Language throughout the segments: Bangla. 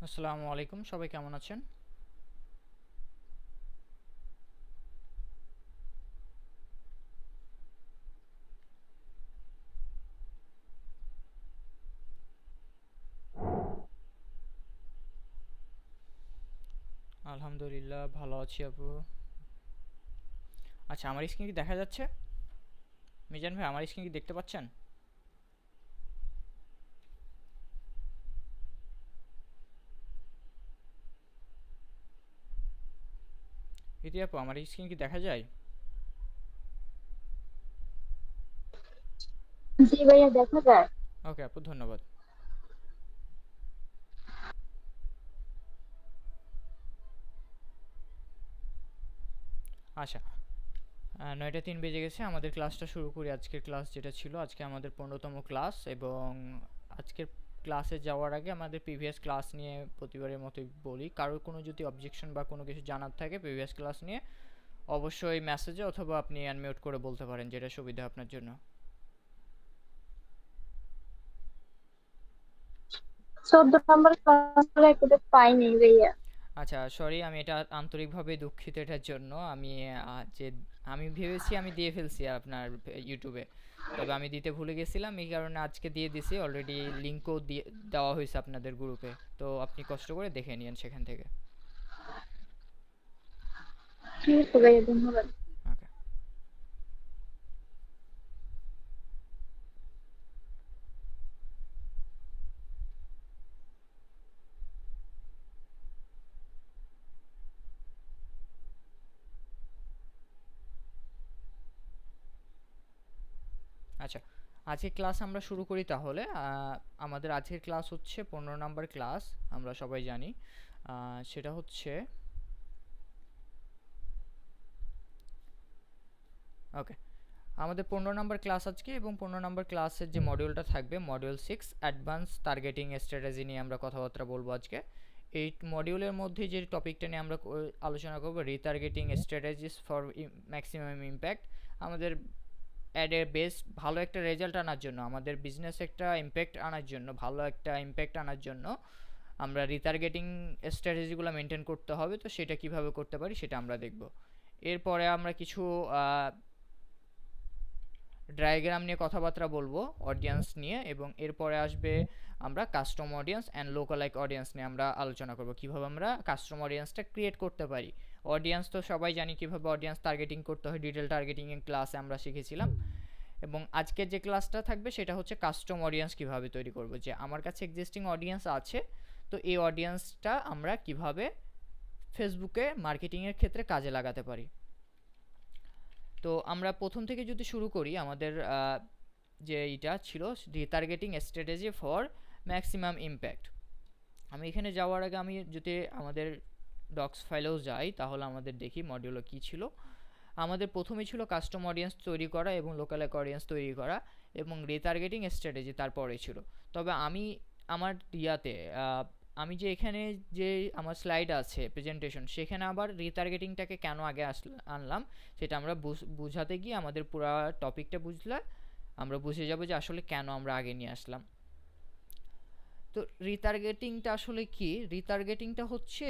আসসালামু আলাইকুম, সবাই কেমন আছেন? আলহামদুলিল্লাহ ভালো আছি আপু। আচ্ছা, আমার স্ক্রিন কি দেখা যাচ্ছে? মিজান ভাই, আমার স্ক্রিন কি দেখতে পাচ্ছেন? ইতি আপু, আমার স্ক্রিন কি দেখা যায়? জি ভাইয়া দেখা যায়। ওকে আপু, ধন্যবাদ। আচ্ছা, 9টা 3 বেজে গেছে, আমাদের ক্লাসটা শুরু করি। আজকের ক্লাস যেটা ছিল, আজকে আমাদের 15তম ক্লাস। এবং আজকের ক্লাসে যাওয়ার আগে আমাদের প্রিভিয়াস ক্লাস নিয়ে প্রতিবারের মতোই বলি, কারোর কোনো যদি অবজেকশন বা কোনো কিছু জানার থাকে প্রিভিয়াস ক্লাস নিয়ে, অবশ্যই মেসেজে অথবা আপনি আনমিউট করে বলতে পারেন, যেটা সুবিধা আপনার জন্য। 14 নম্বর ক্লাস এখনো পাইনি ভাইয়া। আচ্ছা, সরি, আমি এটা আন্তরিকভাবে দুঃখিত এটার জন্য। আমি যে আমি ভেবেছি আমি দিয়ে ফেলছি আপনার ইউটিউবে, তবে আমি দিতে ভুলে গেছিলাম, এই কারণে আজকে দিয়ে দিছি। অলরেডি লিঙ্কও দিয়ে দেওয়া হয়েছে আপনাদের গ্রুপে, তো আপনি কষ্ট করে দেখে নিন সেখান থেকে। ঠিক আছে ভাইয়া, ধন্যবাদ। ওকে। আচ্ছা, আজকের ক্লাস আমরা শুরু করি তাহলে। আমাদের আজকের ক্লাস হচ্ছে 15 নম্বর ক্লাস, আমরা সবাই জানি। সেটা হচ্ছে, ওকে, আমাদের 15 নম্বর ক্লাস আজকে। এবং 15 নম্বর ক্লাসের যে মডিউলটা থাকবে, মডিউল 6 অ্যাডভান্স টার্গেটিং স্ট্র্যাটেজি নিয়ে আমরা কথাবার্তা বলবো আজকে। এই মডিউলের মধ্যে যে টপিকটা নিয়ে আমরা আলোচনা করবো, retargeting strategies for maximum impact. আমাদের অ্যাডের বেস ভালো একটা রেজাল্ট আনার জন্য, আমাদের বিজনেস একটা ইম্প্যাক্ট আনার জন্য, ভালো একটা ইম্প্যাক্ট আনার জন্য আমরা রিটার্গেটিং স্ট্র্যাটেজিগুলো মেনটেন করতে হবে। তো সেটা কিভাবে করতে পারি সেটা আমরা দেখব। এরপরে আমরা কিছু ডায়াগ্রাম নিয়ে কথাবার্তা বলবো, অডিয়েন্স নিয়ে। এবং এরপরে আসবে আমরা কাস্টম অডিয়েন্স অ্যান্ড লোকালাইক অডিয়েন্স নিয়ে আমরা আলোচনা করব, কিভাবে আমরা কাস্টম অডিয়েন্সটা ক্রিয়েট করতে পারি। অডিয়েন্স তো সবাই জানি কিভাবে অডিয়েন্স টার্গেটিং করতে হয়, ডিটেল টার্গেটিং এর ক্লাসে আমরা শিখেছিলাম। এবং আজকের যে ক্লাসটা থাকবে সেটা হচ্ছে কাস্টম অডিয়েন্স কিভাবে তৈরি করব, যে আমার কাছে এক্সিস্টিং অডিয়েন্স আছে, তো এই অডিয়েন্সটা আমরা কিভাবে ফেসবুকে মার্কেটিংয়ের ক্ষেত্রে কাজে লাগাতে পারি। তো আমরা প্রথম থেকে যদি শুরু করি, আমাদের যে এইটা ছিল retargeting strategy for maximum impact. আমি এখানে যাওয়ার আগে আমি যদি আমাদের ডক্স ফাইলেও যাই, তাহলে আমাদের দেখি মডিউলও কী ছিল। আমাদের প্রথমেই ছিল কাস্টম অডিয়েন্স তৈরি করা এবং লোকাল অডিয়েন্স তৈরি করা, এবং রিটার্গেটিং স্ট্র্যাটেজি তারপরে ছিল। তবে আমি আমার ইয়াতে আমি যে এখানে যে আমার স্লাইড আছে প্রেজেন্টেশন, সেখানে আবার রিটার্গেটিংটাকে কেন আগে আনলাম সেটা আমরা বুঝাতে গিয়ে আমাদের পুরো টপিকটা বুঝলে আমরা বুঝে যাব যে আসলে কেন আমরা আগে নিয়ে আসলাম। তো রিটার্গেটিংটা আসলে কি? রিটার্গেটিংটা হচ্ছে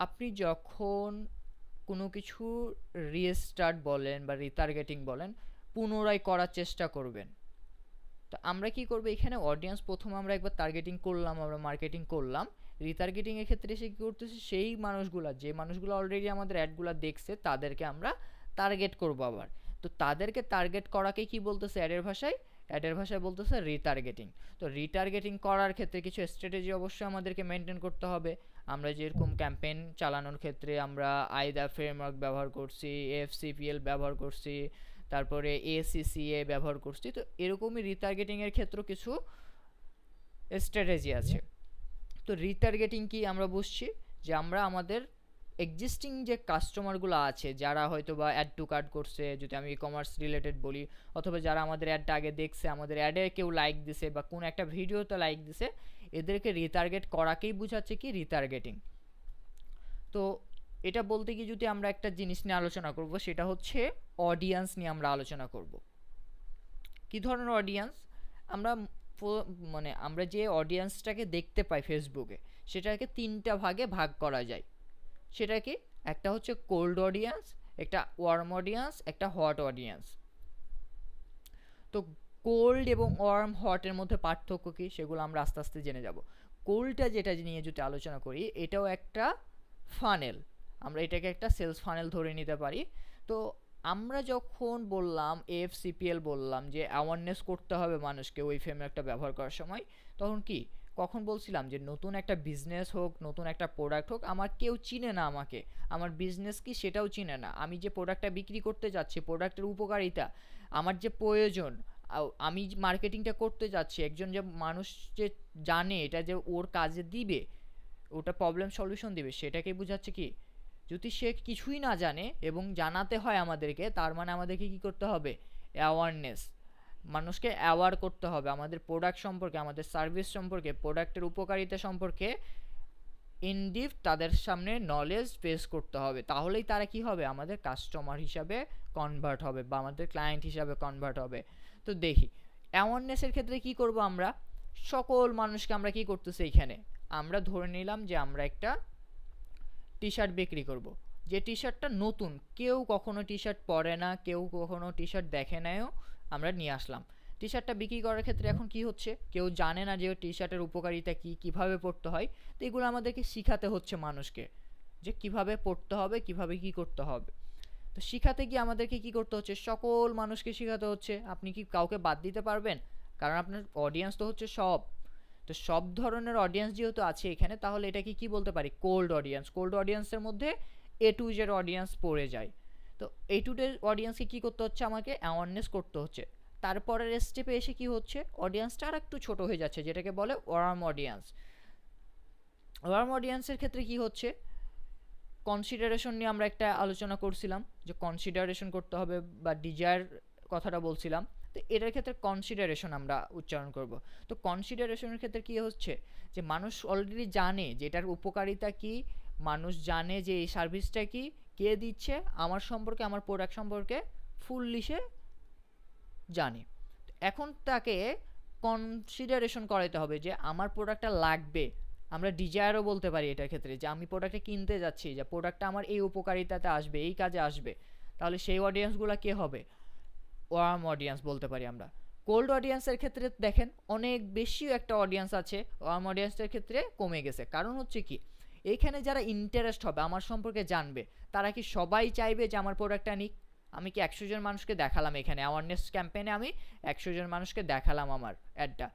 আপনি যখন কোনো কিছু রিস্টার্ট বলেন বা রিটার্গেটিং বলেন, পুনরায় করার চেষ্টা করবেন। তো আমরা কি করব, এখানে অডিয়েন্স প্রথম আমরা একবার টার্গেটিং করলাম, আমরা মার্কেটিং করলাম। রিটার্গেটিং এর ক্ষেত্রে এসে কি করতেছি, সেই মানুষগুলা যে মানুষগুলো অলরেডি আমাদের অ্যাডগুলা দেখছে তাদেরকে আমরা টার্গেট করব আবার। তো তাদেরকে টার্গেট করাকে কি বলতেছে অ্যাডের ভাষায় বলতেছে রিটার্গেটিং। তো রিটার্গেটিং করার ক্ষেত্রে কিছু স্ট্র্যাটেজি অবশ্যই আমাদেরকে মেনটেন করতে হবে। আমরা যেরকম ক্যাম্পেইন চালানোর ক্ষেত্রে আমরা আইদা ফ্রেমওয়ার্ক ব্যবহার করছি, এফসিপিএল ব্যবহার করছি, তারপরে এসিসিএ ব্যবহার করছি। তো এরকমই রিটার্গেটিং এর ক্ষেত্রেও কিছু স্ট্র্যাটেজি আছে। তো রিটার্গেটিং কি আমরা বুঝছি, যে আমরা আমাদের এক্সিস্টিং যে কাস্টমারগুলো আছে, যারা হয়তো বা অ্যাড টু কার্ট করছে, যদি আমি ই কমার্স রিলেটেড বলি, অথবা যারা আমাদের অ্যাডটা আগে দেখছে, আমাদের অ্যাডে কেউ লাইক দিছে বা কোনো একটা ভিডিওতে লাইক দিছে, এদেরকে রিটার্গেট করাকেই বোঝাচ্ছে কি রিটার্গেটিং। তো এটা বলতে গিয়ে যদি আমরা একটা জিনিস নিয়ে আলোচনা করব, সেটা হচ্ছে অডিয়েন্স নিয়ে আমরা আলোচনা করব। কি ধরনের অডিয়েন্স? আমরা মানে আমরা যে অডিয়েন্সটাকে দেখতে পাই ফেসবুকে, সেটাকে 3টা ভাগে ভাগ করা যায়। সেটা কি? একটা হচ্ছে কোল্ড অডিয়েন্স, একটা ওয়ার্ম অডিয়েন্স, একটা হট অডিয়েন্স। তো কোল্ড এবং ওয়ার্ম হটের মধ্যে পার্থক্য কি সেগুলো আমরা আস্তে আস্তে জেনে যাব। কোল্ডটা যেটা নিয়ে যদি আলোচনা করি, এটাও একটা ফানেল, আমরা এটাকে একটা সেলস ফানেল ধরে নিতে পারি। তো আমরা যখন বললাম এফসিপিএল, বললাম যে অ্যাওয়ারনেস করতে হবে মানুষকে ওই ফ্রেমওয়ার্কটা ব্যবহার করার সময়, তখন কি কখন বলছিলাম যে নতুন একটা বিজনেস হোক, নতুন একটা প্রোডাক্ট হোক, আমার কেউ চিনে না আমাকে, আমার বিজনেস কি সেটাও চিনে না, আমি যে প্রোডাক্টটা বিক্রি করতে যাচ্ছি, প্রোডাক্টের উপকারিতা, আমার যে প্রয়োজন, আমি মার্কেটিংটা করতে যাচ্ছি, একজন যে মানুষ যে জানে এটা যে ওর কাজে দিবে, ওটা প্রবলেম সলিউশন দিবে, সেটাকে বোঝাচ্ছে কি? যদি সে কিছুই না জানে এবং জানাতে হয় আমাদেরকে, তার মানে আমাদেরকে কি করতে হবে? অ্যাওয়ারনেস, মানুষকে অ্যাওয়ার করতে হবে আমাদের প্রোডাক্ট সম্পর্কে, আমাদের সার্ভিস সম্পর্কে, প্রোডাক্টের উপকারিতা সম্পর্কে ইন ডিপ তাদের সামনে নলেজ পেশ করতে হবে। তাহলেই তারা কি হবে? আমাদের কাস্টমার হিসাবে কনভার্ট হবে বা আমাদের ক্লায়েন্ট হিসাবে কনভার্ট হবে। তো দেখি অ্যাওয়ারনেসের ক্ষেত্রে কি করব আমরা? সকল মানুষকে আমরা কি করতেছি এখানে? আমরা ধরে নিলাম যে আমরা একটা টি শার্ট বিক্রি করব, যে টি শার্টটা নতুন, কেউ কখনো টি শার্ট পরে না, কেউ কখনো টি শার্ট দেখে নাও, আমরা নিয়ে আসলাম। টি শার্টটা বিক্রি করার ক্ষেত্রে এখন কি হচ্ছে? কেউ জানে না যে টি শার্টের উপকারিতা কী, কীভাবে পরতে হয়। তো এগুলো আমাদেরকে শিখাতে হচ্ছে মানুষকে, যে কিভাবে পড়তে হবে, কিভাবে কি করতে হবে। তো শিখাতে গিয়ে আমাদেরকে কি করতে হচ্ছে? সকল মানুষকে শেখাতে হচ্ছে। আপনি কি কাউকে বাদ দিতে পারবেন? কারণ আপনার অডিয়েন্স তো হচ্ছে সব। তো সব ধরনের অডিয়েন্স যেহেতু আছে এখানে, তাহলে এটাকে কি বলতে পারি? Cold audience. কোল্ড অডিয়েন্সের মধ্যে এ টু জেড অডিয়েন্স পড়ে যায়। তো এ টু জেড অডিয়েন্সকে কী করতে হচ্ছে? আমাকে অ্যাওয়ারনেস করতে হচ্ছে। তারপরের স্টেপে এসে কি হচ্ছে? অডিয়েন্সটা আর একটু ছোটো হয়ে যাচ্ছে, যেটাকে বলে ওয়ার্ম অডিয়েন্স। ওয়ার্ম অডিয়েন্সের ক্ষেত্রে কি হচ্ছে? কনসিডারেশন নিয়ে আমরা একটা আলোচনা করছিলাম, যে কনসিডারেশন করতে হবে বা ডিজায়ার কথাটা বলছিলাম। তো এটার ক্ষেত্রে কনসিডারেশন আমরা উচ্চারণ করব। তো কনসিডারেশনের ক্ষেত্রে কী হচ্ছে? যে মানুষ অলরেডি জানে যে এটার উপকারিতা কী, মানুষ জানে যে এই সার্ভিসটা কি, কে দিচ্ছে, আমার সম্পর্কে, আমার প্রোডাক্ট সম্পর্কে ফুললি সে জানে। এখন তাকে কনসিডারেশন করাইতে হবে যে আমার প্রোডাক্টটা লাগবে। আমরা ডিজায়ারও বলতে পারি এটার ক্ষেত্রে, যে আমি প্রোডাক্টটা কিনতে যাচ্ছি, যে প্রোডাক্টটা আমার এই উপকারিতাতে আসবে, এই কাজে আসবে। তাহলে সেই অডিয়েন্সগুলো কে হবে? ওয়ার্ম অডিয়েন্স বলতে পারি আমরা। কোল্ড অডিয়েন্সের ক্ষেত্রে দেখেন অনেক বেশি একটা অডিয়েন্স আছে, ওয়ার্ম অডিয়েন্সের ক্ষেত্রে কমে গেছে। কারণ হচ্ছে কি, এইখানে যারা ইন্টারেস্ট হবে, আমার সম্পর্কে জানবে, তারা কি সবাই চাইবে যে আমার প্রোডাক্টটা নিক? আমি কি 100 জন মানুষকে দেখালাম এখানে অ্যাওয়ারনেস ক্যাম্পেইনে, আমি 100 জন মানুষকে দেখালাম আমার অ্যাডটা,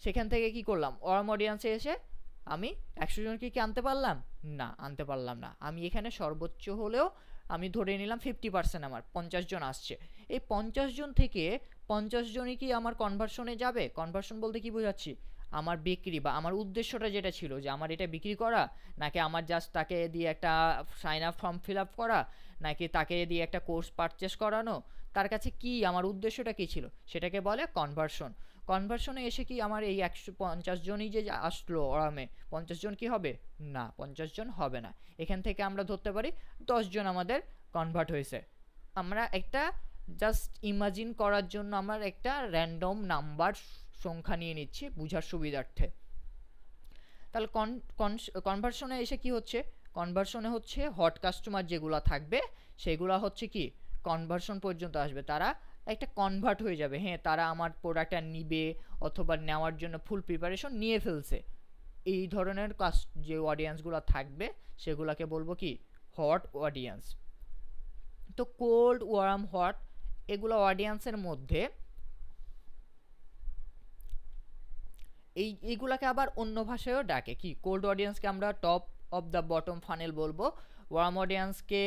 সেখান থেকে কি করলাম? ওয়ার্ম অডিয়েন্সে এসে আমি 100 জনকে কি আনতে পারলাম? না, আনতে পারলাম না। আমি এখানে সর্বোচ্চ হলেও আমি ধরে নিলাম 50% আমার 50 জন আসছে। এই 50 জন থেকে 50 জনই কি আমার কনভার্সনে যাবে? কনভার্সন বলতে কি বোঝাচ্ছি? আমার বিক্রি বা আমার উদ্দেশ্যটা যেটা ছিল, যে আমার এটা বিক্রি করা, নাকি আমার জাস্ট তাকে দিয়ে একটা sign up form fill up করা, নাকি তাকে দিয়ে একটা কোর্স পারচেস করানো, তার কাছে কি আমার উদ্দেশ্যটা কী ছিল, সেটাকে বলে কনভার্সন। কনভার্সনে এসে কি আমার এই 150 জনই যে আসলো ওরামে, 50 জন কি হবে? না, 50 জন হবে না। এখান থেকে আমরা ধরতে পারি 10 জন আমাদের কনভার্ট হয়েছে। আমরা একটা জাস্ট ইমাজিন করার জন্য আমার একটা র্যান্ডম নাম্বার সংখ্যা নিয়ে নিচ্ছি বোঝার সুবিধার্থে। তাহলে কনভার্সনে এসে কি হচ্ছে? কনভার্সনে হচ্ছে হট কাস্টমার যেগুলো থাকবে, সেগুলো হচ্ছে কি কনভার্সন পর্যন্ত আসবে, তারা একটা কনভার্ট হয়ে যাবে। হ্যাঁ, তারা আমার প্রোডাক্টটা নিবে অথবা নেওয়ার জন্য ফুল প্রিপারেশন নিয়ে ফেলছে। এই ধরনের যে অডিয়েন্সগুলো থাকবে, সেগুলোকে বলবো কি হট অডিয়েন্স। তো কোল্ড, ওয়ার্ম, হট এগুলো অডিয়েন্সের মধ্যে, এইগুলাকে আবার অন্য ভাষায়ও ডাকে। কি, কোল্ড অডিয়েন্সকে আমরা top of the bottom funnel বলবো, ওয়ার্ম অডিয়েন্সকে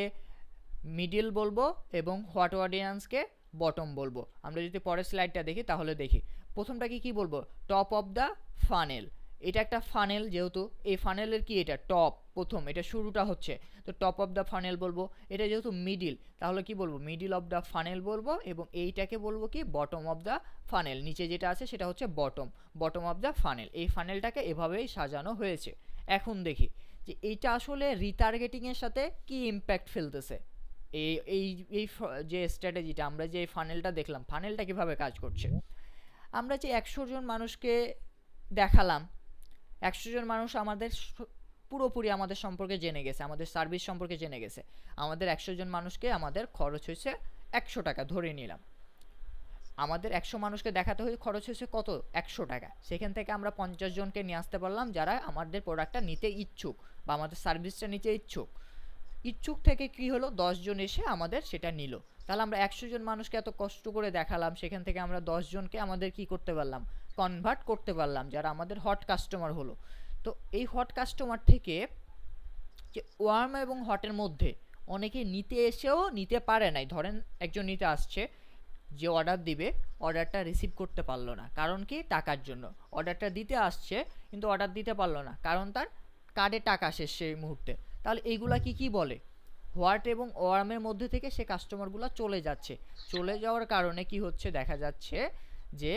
মিডিল বলবো এবং হট অডিয়েন্সকে বটম বলবো। আমরা যদি পরের স্লাইডটা দেখি তাহলে দেখি প্রথমটাকে কি বলবো? Top of the funnel. এটা একটা ফানেল, যেহেতু এই ফানেলের কি এটা টপ, প্রথম এটা শুরুটা হচ্ছে, তো টপ অফ দ্য ফানেল বলবো। এটা যেহেতু মিডিল, তাহলে কি বলবো? মিডিল অফ দ্য ফানেল বলবো। এবং এইটাকে বলবো কি বটম অফ দ্য ফানেল, নিচে যেটা আছে সেটা হচ্ছে বটম অফ দ্য ফানেল। এই ফানেলটাকে এভাবেই সাজানো হয়েছে। এখন দেখি যে এইটা আসলে রিটার্গেটিংয়ের সাথে কি ইম্প্যাক্ট ফেলতেছে। এই এই এই যে স্ট্র্যাটেজিটা, আমরা যে ফানেলটা দেখলাম, ফানেলটা কিভাবে কাজ করছে। আমরা যে 100 জন মানুষকে দেখালাম, 100 জন মানুষ আমাদের পুরোপুরি আমাদের সম্পর্কে জেনে গেছে, আমাদের সার্ভিস সম্পর্কে জেনে গেছে। আমাদের 100 জন মানুষকে আমাদের খরচ হয়েছে 100 টাকা ধরে নিলাম। আমাদের 100 মানুষকে দেখাতে হয়ে খরচ হয়েছে কত? 100 টাকা। সেখান থেকে আমরা 50 জনকে নিয়ে আসতে পারলাম যারা আমাদের প্রোডাক্টটা নিতে ইচ্ছুক বা আমাদের সার্ভিসটা নিতে ইচ্ছুক। ইচ্ছুক থেকে কি হলো, 10 জন এসে আমাদের সেটা নিল। তাহলে আমরা 100 জন মানুষকে এত কষ্ট করে দেখালাম, সেখান থেকে আমরা 10 জনকে আমাদের কি করতে পারলাম, কনভার্ট করতে পারলাম, যারা আমাদের হট কাস্টমার হলো। তো এই হট কাস্টমার থেকে যে ওয়ার্ম এবং হটের মধ্যে অনেকে নিতে এসেও নিতে পারে নাই। ধরেন একজন নিতে আসছে, যে অর্ডার দিবে অর্ডারটা রিসিভ করতে পারলো না, কারণ কি? টাকার জন্য। অর্ডারটা দিতে আসছে কিন্তু অর্ডার দিতে পারলো না, কারণ তার কার্ডে টাকা শেষ সেই মুহূর্তে। তাহলে এইগুলা কি বলে? হোয়াট এবং ওয়ার্মের মধ্যে থেকে সে কাস্টমারগুলো চলে যাচ্ছে। চলে যাওয়ার কারণে কি হচ্ছে, দেখা যাচ্ছে যে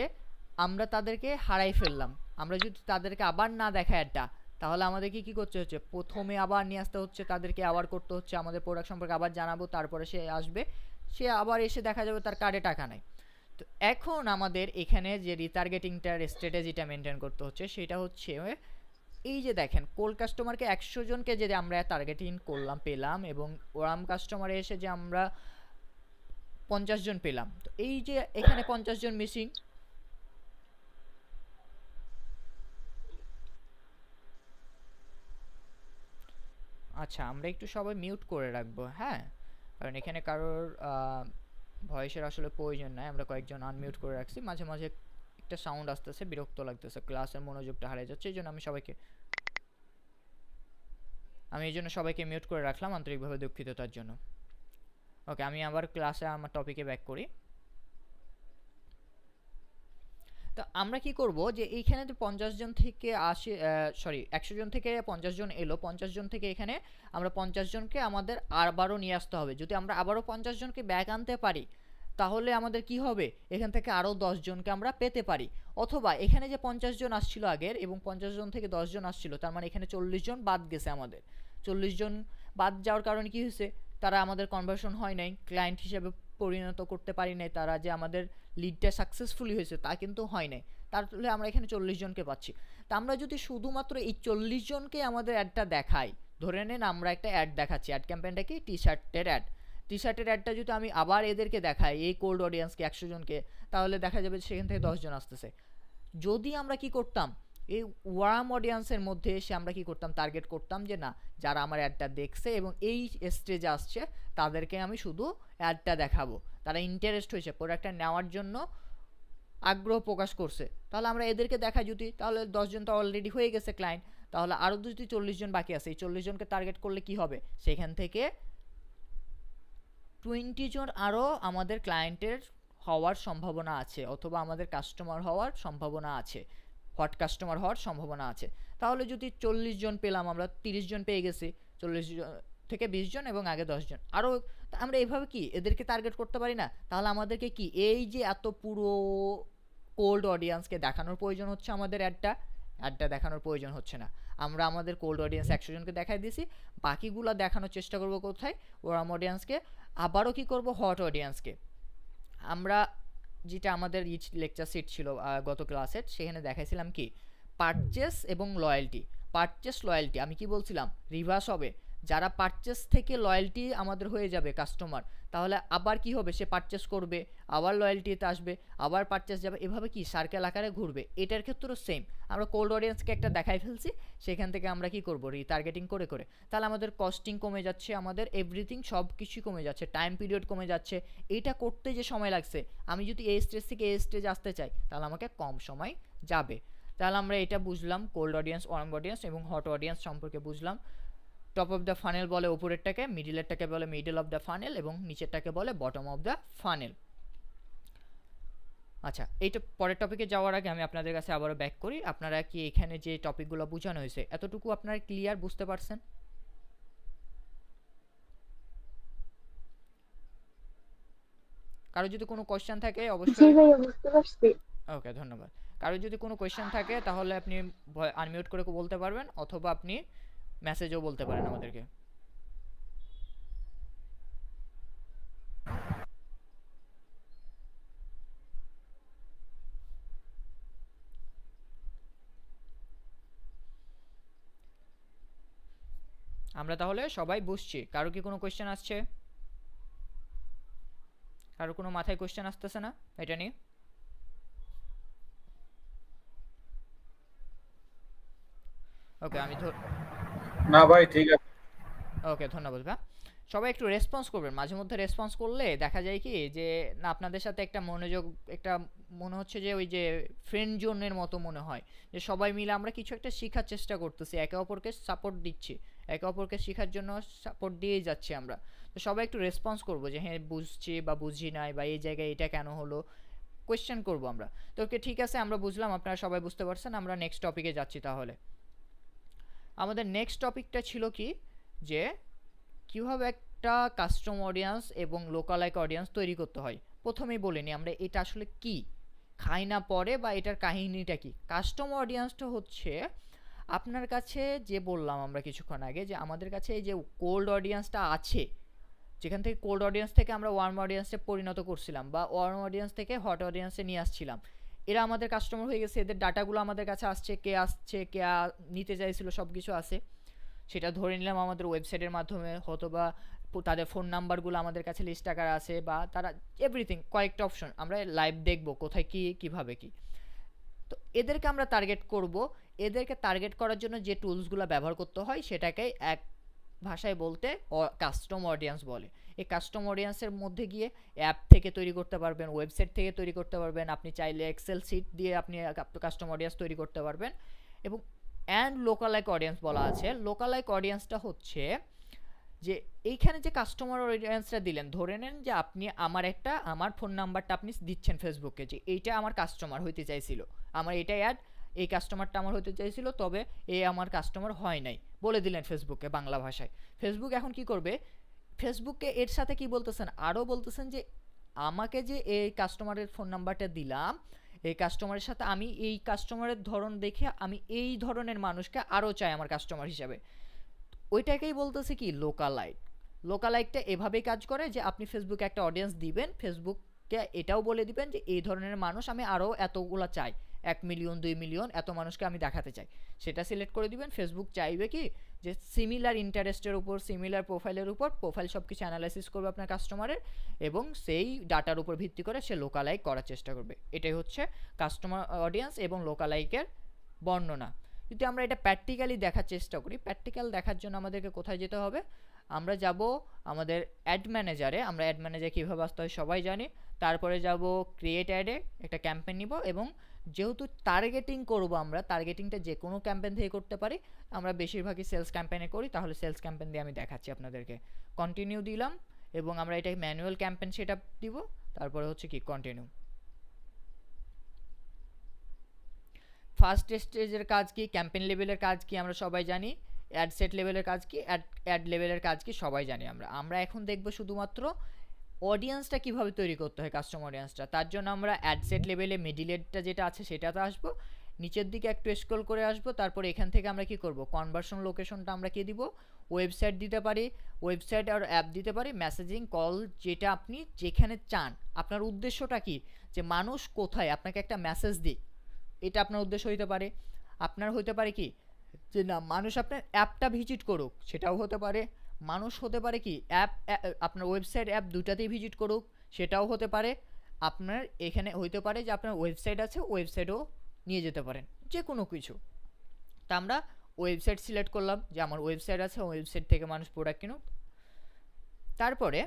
আমরা তাদেরকে হারাই ফেললাম। আমরা যদি তাদেরকে আবার না দেখাই একটা, তাহলে আমাদেরকে কি করতে হচ্ছে, প্রথমে আবার নিয়ে আসতে হচ্ছে, তাদেরকে আবার করতে হচ্ছে, আমাদের প্রোডাক্ট সম্পর্কে আবার জানাবো, তারপরে সে আসবে। সে আবার এসে দেখা যাবে তার কার্ডে টাকা নাই। তো এখন আমাদের এখানে যে রিটার্গেটিংটার স্ট্র্যাটেজিটা মেনটেন করতে হচ্ছে, সেটা হচ্ছে এই যে দেখেন, কোল্ড কাস্টমারকে 100 জনকে যে আমরা টার্গেটিং করলাম পেলাম, এবং ওরাম কাস্টমারে এসে যে আমরা 50 জন পেলাম। তো এই যে এখানে 50 জন মিসিং। আচ্ছা, আমরা একটু সবাই মিউট করে রাখবো, হ্যাঁ, কারণ এখানে কারোর ভয়েসের আসলে প্রয়োজন নাই। আমরা কয়েকজন আনমিউট করে রাখছি, মাঝে মাঝে একটা সাউন্ড আসতেছে, বিরক্ত লাগতেছে, ক্লাসের মনোযোগটা হারিয়ে যাচ্ছে, এই জন্য আমি এই জন্য সবাইকে মিউট করে রাখলাম, আন্তরিকভাবে দুঃখিত তার জন্য। ওকে, আমি আবার ক্লাসে আমার টপিকে ব্যাক করি। তো আমরা কি করব, যে এইখানে তো 50 জন থেকে 100 জন থেকে 50 জন এলো, 50 জন থেকে এখানে আমরা 50 জনকে আমাদের আবারও নিয়ে আসতে হবে। যদি আমরা আবারও 50 জনকে ব্যাক আনতে পারি, তাহলে আমাদের কি হবে, এখান থেকে আরও 10 জনকে আমরা পেতে পারি। অথবা এখানে যে 50 জন আসছিল আগের, এবং 50 জন থেকে 10 জন আসছিল, তার মানে এখানে 40 জন বাদ গেছে আমাদের। 40 জন বাদ যাওয়ার কারণে কি হয়েছে, তারা আমাদের কনভার্সন হয় নাই, ক্লায়েন্ট হিসেবে পরিণত করতে পারি নাই, তারা যে আমাদের লিডটা সাকসেসফুলি হয়েছে তা কিন্তু হয় নাই। তাহলে আমরা এখানে 40 জনকে পাচ্ছি। তা আমরা যদি শুধুমাত্র এই 40 জনকে আমাদের অ্যাডটা দেখাই, ধরে নেন আমরা একটা অ্যাড দেখাচ্ছি, অ্যাড ক্যাম্পেইনটা কি, টি শার্টের অ্যাড। টি শার্টের অ্যাডটা যদি আমি আবার এদেরকে দেখাই, এই কোল্ড অডিয়েন্সকে 100 জনকে, তাহলে দেখা যাবে সেখান থেকে 10 জন আসতেছে। যদি আমরা কি করতাম, এই ওয়ার্ম অডিয়েন্সের মধ্যে এসে আমরা কি করতাম, টার্গেট করতাম যে না, যারা আমার অ্যাডটা দেখছে এবং এই স্টেজে আসছে, তাদেরকে আমি শুধু অ্যাডটা দেখাবো, তারা ইন্টারেস্ট হয়েছে প্রোডাক্টটা নেওয়ার জন্য, আগ্রহ প্রকাশ করছে, তাহলে আমরা এদেরকে দেখাই যদি, তাহলে 10 জন তো অলরেডি হয়ে গেছে ক্লায়েন্ট। তাহলে আরও যদি 40 জন বাকি আছে, এই 40 জনকে টার্গেট করলে কি হবে, সেখান থেকে 20 জন আরও আমাদের ক্লায়েন্টের হওয়ার সম্ভাবনা আছে, অথবা আমাদের কাস্টমার হওয়ার সম্ভাবনা আছে, হট কাস্টমার হওয়ার সম্ভাবনা আছে। তাহলে যদি 40 জন পেলাম, আমরা 30 জন পেয়ে গেছি, 40 জন থেকে 20 জন এবং আগে 10 জন আরও, আমরা এইভাবে কি এদেরকে টার্গেট করতে পারি না? তাহলে আমাদেরকে কি এই যে এত পুরো কোল্ড অডিয়েন্সকে দেখানোর প্রয়োজন হচ্ছে, আমাদের অ্যাডটা দেখানোর প্রয়োজন হচ্ছে না। আমরা আমাদের কোল্ড অডিয়েন্স 100 জনকে দেখাই দিছি, বাকিগুলো দেখানোর চেষ্টা করব কোথায়, ওরাম অডিয়েন্সকে। আবারও কি করব, হট অডিয়েন্সকে। আমরা যেটা আমাদের লেকচার সিট ছিল গত ক্লাসের, সেখানে দেখাইছিলাম কি, পারচেস এবং লয়্যালটি। পারচেস লয়্যালটি আমি কি বলছিলাম, রিভার্স হবে। যারা পারচেস থেকে লয়্যালটি আমাদের হয়ে যাবে কাস্টমার, তাহলে আবার কি হবে, সে পারচেস করবে, আবার লয়্যালটিতে আসবে, আবার পারচেস যাবে, এভাবে কি সার্কেল আকারে ঘুরবে। এটার ক্ষেত্রেও সেম, আমরা কোল্ড অডিয়েন্সকে একটা দেখাই ফেলছি, সেখান থেকে আমরা কি করব, রিটার্গেটিং করে করে, তাহলে আমাদের কস্টিং কমে যাচ্ছে, আমাদের এভরিথিং সব কিছুই কমে যাচ্ছে, টাইম পিরিয়ড কমে যাচ্ছে। এটা করতে যে সময় লাগছে, আমি যদি এই স্টেজ থেকে এই স্টেজ আসতে চাই, তাহলে আমাকে কম সময় যাবে। তাহলে আমরা এটা বুঝলাম, কোল্ড অডিয়েন্স, ওয়ার্ম অডিয়েন্স এবং হট অডিয়েন্স সম্পর্কে বুঝলাম। টপ অফ দ্য ফানেল বলে উপরেরটাকে, মিডিলেরটাকে বলে মিডল অফ দ্য ফানেল, এবং নিচেরটাকে বলে বটম অফ দ্য ফানেল। আচ্ছা, এইটা পরের টপিকে যাওয়ার আগে আমি আপনাদের কাছে আবারও ব্যাক করি। আপনারা কি এখানে যে টপিকগুলো বোঝানো হয়েছে, এতটুকু আপনারা ক্লিয়ার বুঝতে পারছেন? কারো যদি কোনো কোয়েশ্চেন থাকে জি অবশ্যই। ভাইয়া, বুঝতে পারছি। ওকে, ধন্যবাদ। কারো যদি কোনো কোয়েশ্চেন থাকে তাহলে আপনি আনমিউট করে বলতে পারবেন, অথবা আপনি মেসেজও বলতে পারেন আমাদেরকে। আমরা তাহলে সবাই বুঝছি। কারো কি কোনো কোয়েশ্চেন আসছে? কারো কোনো মাথায় কোয়েশ্চেন আসতেছে না এটা নিয়ে? ওকে আমি না ভাই ঠিক আছে। ওকে ধন্যবাদ ভাই। সবাই একটু রেসপন্স করবেন, মাঝে মধ্যে রেসপন্স করলে দেখা যায় কি যে না আপনাদের সাথে একটা মনোযোগ, একটা মনে হচ্ছে যে ওই যে ফ্রেন্ড জোনের মতো মনে হয়, যে সবাই মিলে আমরা কিছু একটা শেখার চেষ্টা করতেছি, একে অপরকে সাপোর্ট দিচ্ছি, একে অপরকে শেখার জন্য সাপোর্ট দিয়েই যাচ্ছি আমরা। তো সবাই একটু রেসপন্স করবো যে হ্যাঁ বুঝছি বা বুঝি নাই, বা এই জায়গায় এটা কেন হলো, কোয়েশ্চেন করবো আমরা। তো ওকে ঠিক আছে, আমরা বুঝলাম, আপনারা সবাই বুঝতে পারছেন। আমরা নেক্সট টপিকে যাচ্ছি তাহলে। আমাদের নেক্সট টপিকটা ছিল কি, যে কীভাবে একটা কাস্টম অডিয়েন্স এবং লোকালাইক অডিয়েন্স তৈরি করতে হয়। প্রথমেই বলিনি আমরা এটা আসলে কি, খাই না পরে, বা এটার কাহিনীটা কি। কাস্টম অডিয়েন্সটা হচ্ছে আপনার কাছে, যে বললাম আমরা কিছুক্ষণ আগে, যে আমাদের কাছে এই যে কোল্ড অডিয়েন্সটা আছে, যেখান থেকে কোল্ড অডিয়েন্স থেকে আমরা ওয়ার্ম অডিয়েন্সে পরিণত করছিলাম, বা ওয়ার্ম অডিয়েন্স থেকে হট অডিয়েন্সে নিয়ে আসছিলাম, এরা আমাদের কাস্টমার হয়ে গেছে, এদের ডাটাগুলো আমাদের কাছে আসছে, কে নিতে চাইছিল সব কিছু আছে। সেটা ধরে নিলাম আমাদের ওয়েবসাইটের মাধ্যমে, হয়তো বা তাদের ফোন নাম্বারগুলো আমাদের কাছে লিস্ট আকারে আছে, বা তারা এভরিথিং, কয়েকটা অপশন আমরা লাইভ দেখবো কোথায় কি কীভাবে কি। তো এদেরকে আমরা টার্গেট করব। এদেরকে টার্গেট করার জন্য যে টুলসগুলো ব্যবহার করতে হয় সেটাকে এক ভাষায় বলতে কাস্টম অডিয়েন্স বলে। এই কাস্টম অডিয়েন্সের মধ্যে গিয়ে অ্যাপ থেকে তৈরি করতে পারবেন, ওয়েবসাইট থেকে তৈরি করতে পারবেন, আপনি চাইলে এক্সেল শিট দিয়ে আপনি কাস্টম অডিয়েন্স তৈরি করতে পারবেন। এবং অ্যান্ড লোকালাইক অডিয়েন্স বলা আছে। লোকালাইক অডিয়েন্সটা হচ্ছে যে এইখানে যে কাস্টমার অডিয়েন্সটা দিলেন, ধরে নেন যে আপনি আমার ফোন নাম্বারটা আপনি দিচ্ছেন ফেসবুকে, যে এইটা আমার কাস্টমার হইতে চাইছিল, আমার এটা অ্যাড, এই কাস্টমারটা আমার হতে চাইছিল, তবে এই আমার কাস্টমার হয় নাই বলে দিলেন ফেসবুকে বাংলা ভাষায়। ফেসবুক এখন কি করবে, ফেসবুককে এর সাথে কি বলতেছেন, আরও বলতেছেন যে আমাকে যে এই কাস্টমারের ফোন নাম্বারটা দিলাম, এই কাস্টমারের সাথে আমি এই কাস্টমারের ধরন দেখে আমি এই ধরনের মানুষকে আরও চাই আমার কাস্টমার হিসাবে। ওইটাকেই বলতেছে কি লোকালাইক। লোকালাইকটা এভাবেই কাজ করে যে আপনি ফেসবুকে একটা অডিয়েন্স দিবেন, ফেসবুককে এটাও বলে দিবেন যে এই ধরনের মানুষ আমি আরও এতগুলা চাই, 1 মিলিয়ন 2 মিলিয়ন এত মানুষকে আমি দেখাতে চাই, সেটা সিলেক্ট করে দিবেন। ফেসবুক চাইবে কি যে সিমিলার ইন্টারেস্টের উপর, সিমিলার প্রোফাইলের উপর, প্রোফাইল সব কিছু অ্যানালাইসিস করবে আপনার কাস্টমারের, এবং সেই ডাটার উপর ভিত্তি করে সে লোকালাইক করার চেষ্টা করবে। এটাই হচ্ছে কাস্টমার অডিয়েন্স এবং লোকালাইকের বর্ণনা। যদি আমরা এটা প্র্যাকটিক্যালি দেখার চেষ্টা করি, প্র্যাকটিক্যাল দেখার জন্য আমাদেরকে কোথায় যেতে হবে, আমরা যাব আমাদের অ্যাড ম্যানেজারে। আমরা অ্যাড ম্যানেজার কীভাবে আসতে হয় সবাই জানি। তারপরে যাব ক্রিয়েট অ্যাডে, একটা ক্যাম্পেইন নিব, এবং যেহেতু টার্গেটিং করব, আমরা টার্গেটিংটা যে কোনো ক্যাম্পেইন থেকে করতে পারি, আমরা বেশিরভাগই সেলস ক্যাম্পেইনে করি, তাহলে সেলস ক্যাম্পেইন দিয়ে আমি দেখাচ্ছি আপনাদেরকে। কন্টিনিউ দিলাম, এবং আমরা এটা ম্যানুয়াল ক্যাম্পেইন সেট আপ দিব, তারপরে হচ্ছে কি কন্টিনিউ। ফার্স্ট স্টেজের কাজ কি, ক্যাম্পেইন লেভেলের কাজ কি আমরা সবাই জানি, অ্যাড সেট লেভেলের কাজ কি, অ্যাড লেভেলের কাজ কি সবাই জানি আমরা এখন দেখব শুধুমাত্র অডিয়েন্সটা কিভাবে তৈরি করতে হয়, কাস্টম অডিয়েন্সটা। তার জন্য আমরা অ্যাড সেট লেভেলে মিডিলেটটা যেটা আছে সেটাতে আসবো, নিচের দিকে একটু স্ক্রল করে আসবো, তারপর এখান থেকে আমরা কি করব, কনভার্সন লোকেশনটা আমরা কি দিব, ওয়েবসাইট দিতে পারি, ওয়েবসাইট আর অ্যাপ দিতে পারি, মেসেজিং, কল, যেটা আপনি যেখানে চান। আপনার উদ্দেশ্যটা কি, যে মানুষ কোথায় আপনাকে একটা মেসেজ দিক, এটা আপনার উদ্দেশ্য হইতে পারে। আপনার হতে পারে কি, যে না মানুষ আপনার অ্যাপটা ভিজিট করুক, সেটাও হতে পারে। মানুষ হতে পারে কি আপনার ওয়েবসাইট অ্যাপ দুটাতেই ভিজিট করুক, সেটাও হতে পারে। আপনার এখানে হইতে পারে যে আপনার ওয়েবসাইট আছে, ওয়েবসাইটও নিয়ে যেতে পারেন, যে কোনো কিছু। তা আমরা ওয়েবসাইট সিলেক্ট করলাম, যে আমার ওয়েবসাইট আছে, ওয়েবসাইট থেকে মানুষ প্রোডাক্ট কিনুক। তারপরে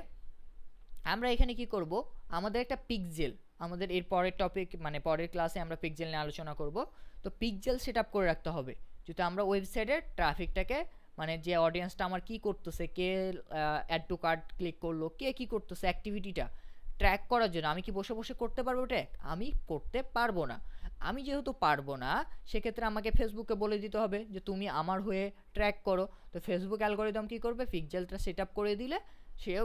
আমরা এখানে কি করব, আমাদের একটা পিক্সেল, আমাদের এর পরের টপিক মানে পরের ক্লাসে আমরা পিক্সেল নিয়ে আলোচনা করব। তো পিক্সেল সেট আপ করে রাখতে হবে, যদি আমরা ওয়েবসাইটের ট্রাফিকটাকে, মানে যে অডিয়েন্সটা আমার কি করতেছে, কে অ্যাড টু কার্ট ক্লিক করলো, কে কি করতেছে, অ্যাক্টিভিটিটা ট্র্যাক করার জন্য আমি কি বসে বসে করতে পারবো ট্র্যাক? আমি করতে পারবো না। আমি যেহেতু পারবো না, সেক্ষেত্রে আমাকে ফেসবুকে বলে দিতে হবে যে তুমি আমার হয়ে ট্র্যাক করো। তো ফেসবুক অ্যালগোরিদম কী করবে, পিক্সেলটা সেট আপ করে দিলে সেও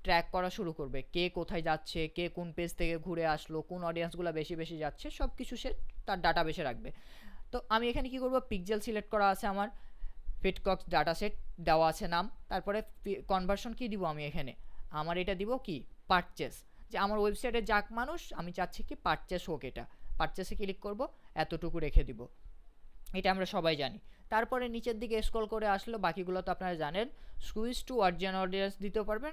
ট্র্যাক করা শুরু করবে, কে কোথায় যাচ্ছে, কে কোন পেজ থেকে ঘুরে আসলো, কোন অডিয়েন্সগুলো বেশি বেশি যাচ্ছে, সব কিছু সে তার ডাটা বেসে রাখবে। তো আমি এখানে কি করব, পিক্সেল সিলেক্ট করা আছে আমার, ফিটকক্স ডাটা সেট দেওয়া আছে নাম, তারপরে কনভার্সন কি দিব আমি এখানে, আমার এটা দিব কি পারচেস, যে আমার ওয়েবসাইটে যাক মানুষ, আমি চাচ্ছি কি পারচেস হোক, এটা পারচেসে ক্লিক করব, এতটুকু রেখে দিব। এটা আমরা সবাই জানি। তারপরে নিচের দিকে স্ক্রল করে আসলো, বাকিগুলো তো আপনারা জানেন। সুইচ টু অরিজিনাল অডিয়েন্স দিতে পারবেন,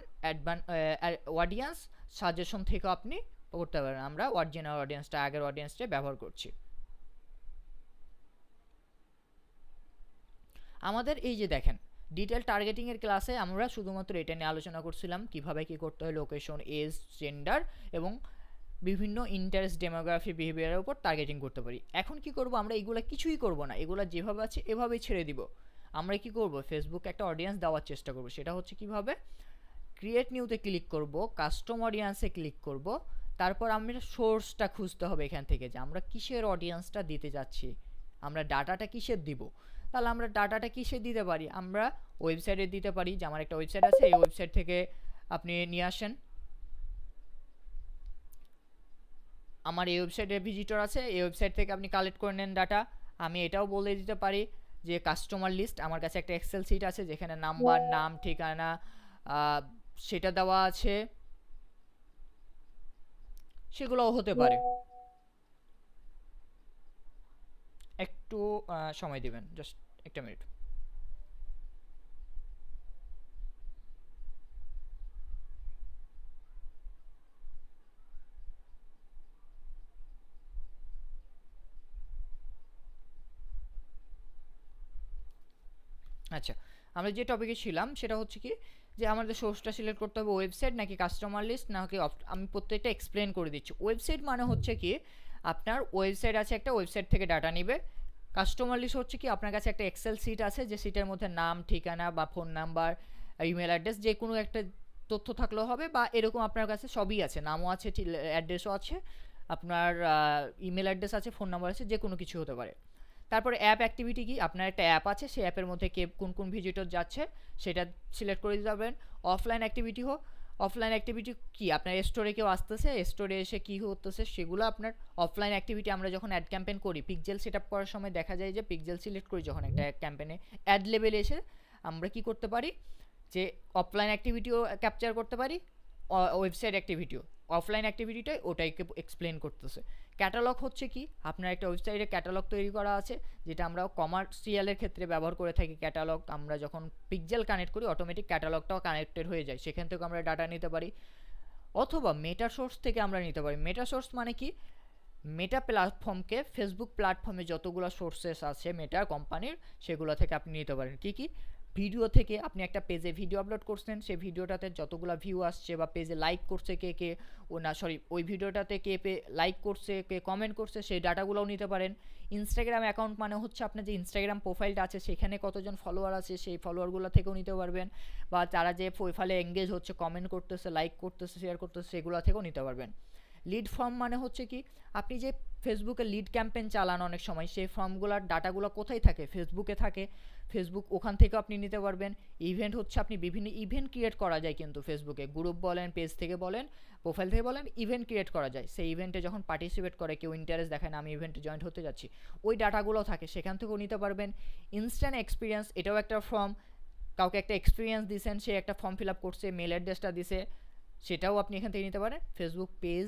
অডিয়েন্স সাজেশন থেকে আপনি করতে পারেন। আমরা অরিজিনাল অডিয়েন্সটা, আগের অডিয়েন্সটা ব্যবহার করছি। আমাদের এই যে দেখেন ডিটেল টার্গেটিং এর ক্লাসে আমরা শুধুমাত্র এটা নিয়ে আলোচনা করছিলাম, কিভাবে কি করতে হয়, লোকেশন, এজ, জেন্ডার এবং বিভিন্ন ইন্টারেস্ট, ডেমোগ্রাফি, বিহেভিয়ারের উপর টার্গেটিং করতে পারি। এখন কি করব, আমরা এগুলো কিছুই করব না, এগুলো যেভাবে আছে এভাবেই ছেড়ে দিব। আমরা কি করব, ফেসবুকে একটা অডিয়েন্স দেওয়ার চেষ্টা করব। সেটা হচ্ছে কিভাবে, ক্রিয়েট নিউতে ক্লিক করব, কাস্টম অডিয়েন্সে ক্লিক করব, তারপর আমরা সোর্সটা খুঁজতে হবে এখান থেকে যে আমরা কিসের অডিয়েন্সটা দিতে যাচ্ছি, আমরা ডাটাটা কিসের দিব। তাহলে আমরা ডাটাটা কিসে দিতে পারি, আমরা ওয়েবসাইটে দিতে পারি। যে আমার একটা ওয়েবসাইট আছে, এই ওয়েবসাইট থেকে আপনি নিয়ে আসেন, আমার এই ওয়েবসাইটের ভিজিটর আছে, এই ওয়েবসাইট থেকে আপনি কালেক্ট করে নেন ডাটা। আমি এটাও বলে দিতে পারি যে কাস্টমার লিস্ট, আমার কাছে একটা এক্সেল শিট আছে যেখানে নাম্বার, নাম, ঠিকানা সেটা দেওয়া আছে, সেগুলোও হতে পারে। একটু সময় দিবেন, জাস্ট একটা মিনিট। আচ্ছা, আমরা যে টপিকে ছিলাম সেটা হচ্ছে কি, যে আমাদের সোর্সটা সিলেক্ট করতে হবে ওয়েবসাইট নাকি কাস্টমার লিস্ট নাকি আমি প্রত্যেকটা এক্সপ্লেন করে দিচ্ছি। ওয়েবসাইট মানে হচ্ছে কি, আপনার ওয়েবসাইট আছে একটা, ওয়েবসাইট থেকে ডাটা নিবে। কাস্টমার লিস্ট হচ্ছে কি, আপনার কাছে একটা এক্সেল সিট আছে, যে সিটের মধ্যে নাম, ঠিকানা বা ফোন নাম্বার, ইমেল অ্যাড্রেস, যে কোনো একটা তথ্য থাকলেও হবে, বা এরকম আপনার কাছে সবই আছে, নামও আছে, অ্যাড্রেসও আছে, আপনার ইমেল অ্যাড্রেস আছে, ফোন নাম্বার আছে, যে কোনো কিছু হতে পারে। তারপরে অ্যাপ অ্যাক্টিভিটি কি, আপনার একটা অ্যাপ আছে, সেই অ্যাপের মধ্যে কে কোন কোন ভিজিটর যাচ্ছে সেটা সিলেক্ট করে দিতে পারবেন। অফলাইন অ্যাক্টিভিটি হোক, অফলাইন অ্যাক্টিভিটি কি, আপনার স্টোরে কেউ আসতেছে, স্টোরে এসে কী হতেছে সেগুলো আপনার অফলাইন অ্যাক্টিভিটি। আমরা যখন অ্যাড ক্যাম্পেইন করি, পিক্সেল সেট আপ করার সময় দেখা যায় যে পিক্সেল সিলেক্ট করি যখন একটা ক্যাম্পেইনে, অ্যাড লেভেলে এসে আমরা কি করতে পারি, যে অফলাইন অ্যাক্টিভিটিও ক্যাপচার করতে পারি, ওয়েবসাইট অ্যাক্টিভিটিও। অফলাইন অ্যাক্টিভিটিটাই ওটাইকে এক্সপ্লেন করতেছে। ক্যাটালগ হচ্ছে কি, আপনার একটা ওয়েবসাইটে ক্যাটালগ তৈরি করা আছে, যেটা আমরা কমার্শিয়ালের ক্ষেত্রে ব্যবহার করে থাকি। ক্যাটালগ আমরা যখন পিক্সেল কানেক্ট করি, অটোমেটিক ক্যাটালগটাও কানেক্টেড হয়ে যায়, সেখান থেকে আমরা ডাটা নিতে পারি। অথবা মেটা সোর্স থেকে আমরা নিতে পারি। মেটা সোর্স মানে কি, মেটা প্ল্যাটফর্মকে, ফেসবুক প্ল্যাটফর্মে যতগুলো সোর্সেস আছে মেটার কোম্পানির, সেগুলো থেকে আপনি নিতে পারেন। কি কি, ভিডিও থেকে, আপনি একটা পেজে ভিডিও আপলোড করছেন, সেই ভিডিওটাতে যতগুলো ভিউ আসছে বা পেজে লাইক করছে কে কে, ও না সরি, ওই ভিডিওটাতে কে লাইক করছে, কে কমেন্ট করছে, সেই ডাটাগুলোও নিতে পারেন। ইনস্টাগ্রাম অ্যাকাউন্ট মানে হচ্ছে আপনার যে ইনস্টাগ্রাম প্রোফাইলটা আছে সেখানে কতজন ফলোয়ার আছে, সেই ফলোয়ারগুলো থেকেও নিতে পারবেন। বা তারা যে প্রোফাইলে এঙ্গেজ হচ্ছে, কমেন্ট করতেছে, লাইক করতেছে, শেয়ার করতেছে, সেগুলো থেকেও নিতে পারবেন। লিড ফর্ম মানে হচ্ছে কি, আপনি যে ফেসবুকে লিড ক্যাম্পেইন চালান অনেক সময়, সেই ফর্মগুলোর ডাটাগুলো কোথায় থাকে, ফেসবুকে থাকে। ফেসবুক ওখান থেকেও আপনি নিতে পারবেন। ইভেন্ট হচ্ছে, আপনি বিভিন্ন ইভেন্ট ক্রিয়েট করা যায় কিন্তু ফেসবুকে, গ্রুপ বলেন, পেজ থেকে বলেন, প্রোফাইল থেকে বলেন, ইভেন্ট ক্রিয়েট করা যায়। সেই ইভেন্টে যখন পার্টিসিপেট করে কেউ, ইন্টারেস্ট দেখায় না আমি ইভেন্টে জয়েন্ট হতে যাচ্ছি, ওই ডাটাগুলো থাকে, সেখান থেকেও নিতে পারবেন। ইনস্ট্যান্ট এক্সপিরিয়েন্স, এটাও একটা ফর্ম, কাউকে একটা এক্সপিরিয়েন্স দিয়েছেন, সে একটা ফর্ম ফিল আপ করছে, মেল অ্যাড্রেসটা দিছে, সেটাও আপনি এখান থেকে নিতে পারেন। ফেসবুক পেজ,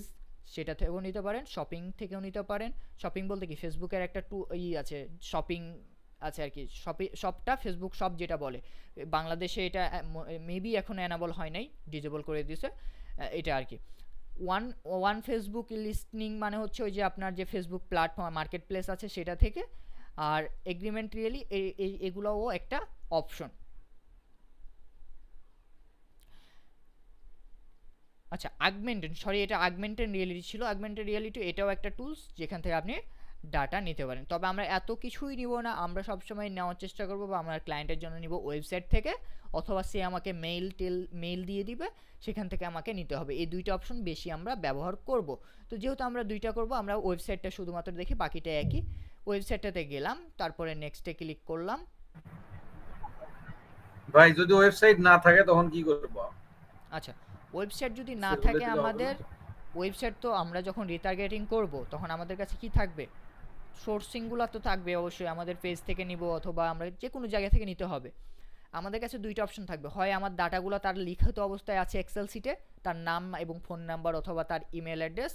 সেটা থেকেও নিতে পারেন। শপিং থেকেও নিতে পারেন। শপিং বলতে কি, ফেসবুকের একটা আছে, শপিং আছে আর কি, শপটা ফেসবুক শপ যেটা বলে, বাংলাদেশে এটা মেবি এখন অ্যানাবল হয় নাই, ডিজেবল করে দিয়েছে এটা আর কি। ওয়ান ফেসবুক লিস্টিং মানে হচ্ছে ওই যে আপনার যে ফেসবুক প্ল্যাটফর্ম, মার্কেট প্লেস আছে সেটা থেকে। আর এগ্রিমেন্ট রিয়েলি, এগুলোও একটা অপশন। আচ্ছা, এটা আগমেন্টেড রিয়েলিটি ছিল। আগমেন্টেড রিয়েলিটি এটাও একটা টুলস যেখান থেকে আপনি ডাটা নিতে পারেন। তবে আমরা এত কিছুই নিব না, আমরা সবসময় নেওয়ার চেষ্টা করবো, বা আমরা ক্লায়েন্টের জন্য নিব ওয়েবসাইট থেকে, অথবা সে আমাকে মেইল দিয়ে দিবে, সেখান থেকে আমাকে নিতে হবে। এই দুইটা অপশন বেশি আমরা ব্যবহার করব। তো যেহেতু আমরা দুইটা করব, আমরা ওয়েবসাইটটা শুধুমাত্র দেখি, বাকিটা একই। ওয়েবসাইটটাতে গেলাম, তারপরে নেক্সটে ক্লিক করলাম। ভাই যদি ওয়েবসাইট না থাকে তখন কি করব? আচ্ছা, ওয়েবসাইট যদি না সেগুলো থাকে, দিলে হবে আমাদের না? ওয়েবসাইট তো আমরা যখন রিটার্গেটিং করব তখন আমাদের কাছে কি থাকবে, সোর্সিংগুলো তো থাকবে অবশ্যই, আমাদের পেজ থেকে নিব অথবা আমরা যে কোনো জায়গা থেকে নিতে হবে। আমাদের কাছে দুইটা অপশন থাকবে, হয় আমার ডাটাগুলো তার লিখিত অবস্থায় আছে এক্সেল শিটে, তার নাম এবং ফোন নাম্বার অথবা তার ইমেল অ্যাড্রেস,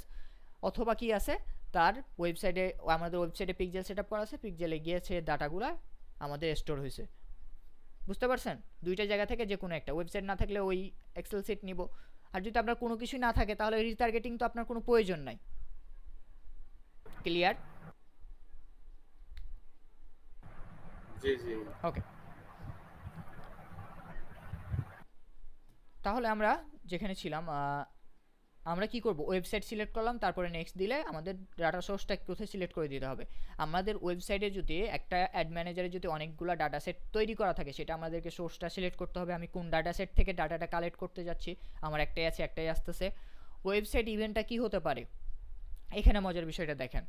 অথবা কি আছে, তার ওয়েবসাইটে, আমাদের ওয়েবসাইটে পিক্সেল সেট আপ করা আছে, পিক্সেলে গিয়েছে ডাটাগুলো আমাদের স্টোর হয়েছে। বুঝতে পারছেন? দুইটা জায়গা থেকে যে কোনো একটা, ওয়েবসাইট না থাকলে ওই এক্সেল সিট নিব, আর যদি আপনার কোনো কিছুই না থাকে তাহলে রিটার্গেটিং তো আপনার কোনো প্রয়োজন নাই। ক্লিয়ার? জি জি। ওকে, তাহলে আমরা যেখানে ছিলাম, আমরা কি করব, ওয়েবসাইট সিলেক্ট করলাম, তারপরে নেক্সট দিলে আমাদের ডাটা সোর্সটা কোথায় সিলেক্ট করে দিতে হবে। আমাদের ওয়েবসাইটে যদি একটা অ্যাড ম্যানেজারে যদি অনেকগুলো ডাটা সেট তৈরি করা থাকে, সেটা আমাদেরকে সোর্সটা সিলেক্ট করতে হবে। আমি কোন ডাটা সেট থেকে ডাটাটা কালেক্ট করতে যাচ্ছি, আমার একটাই আছে, একটাই আসতেছে। ওয়েবসাইট ইভেন্টটা কি হতে পারে, এখানে মজার বিষয়টা দেখেন।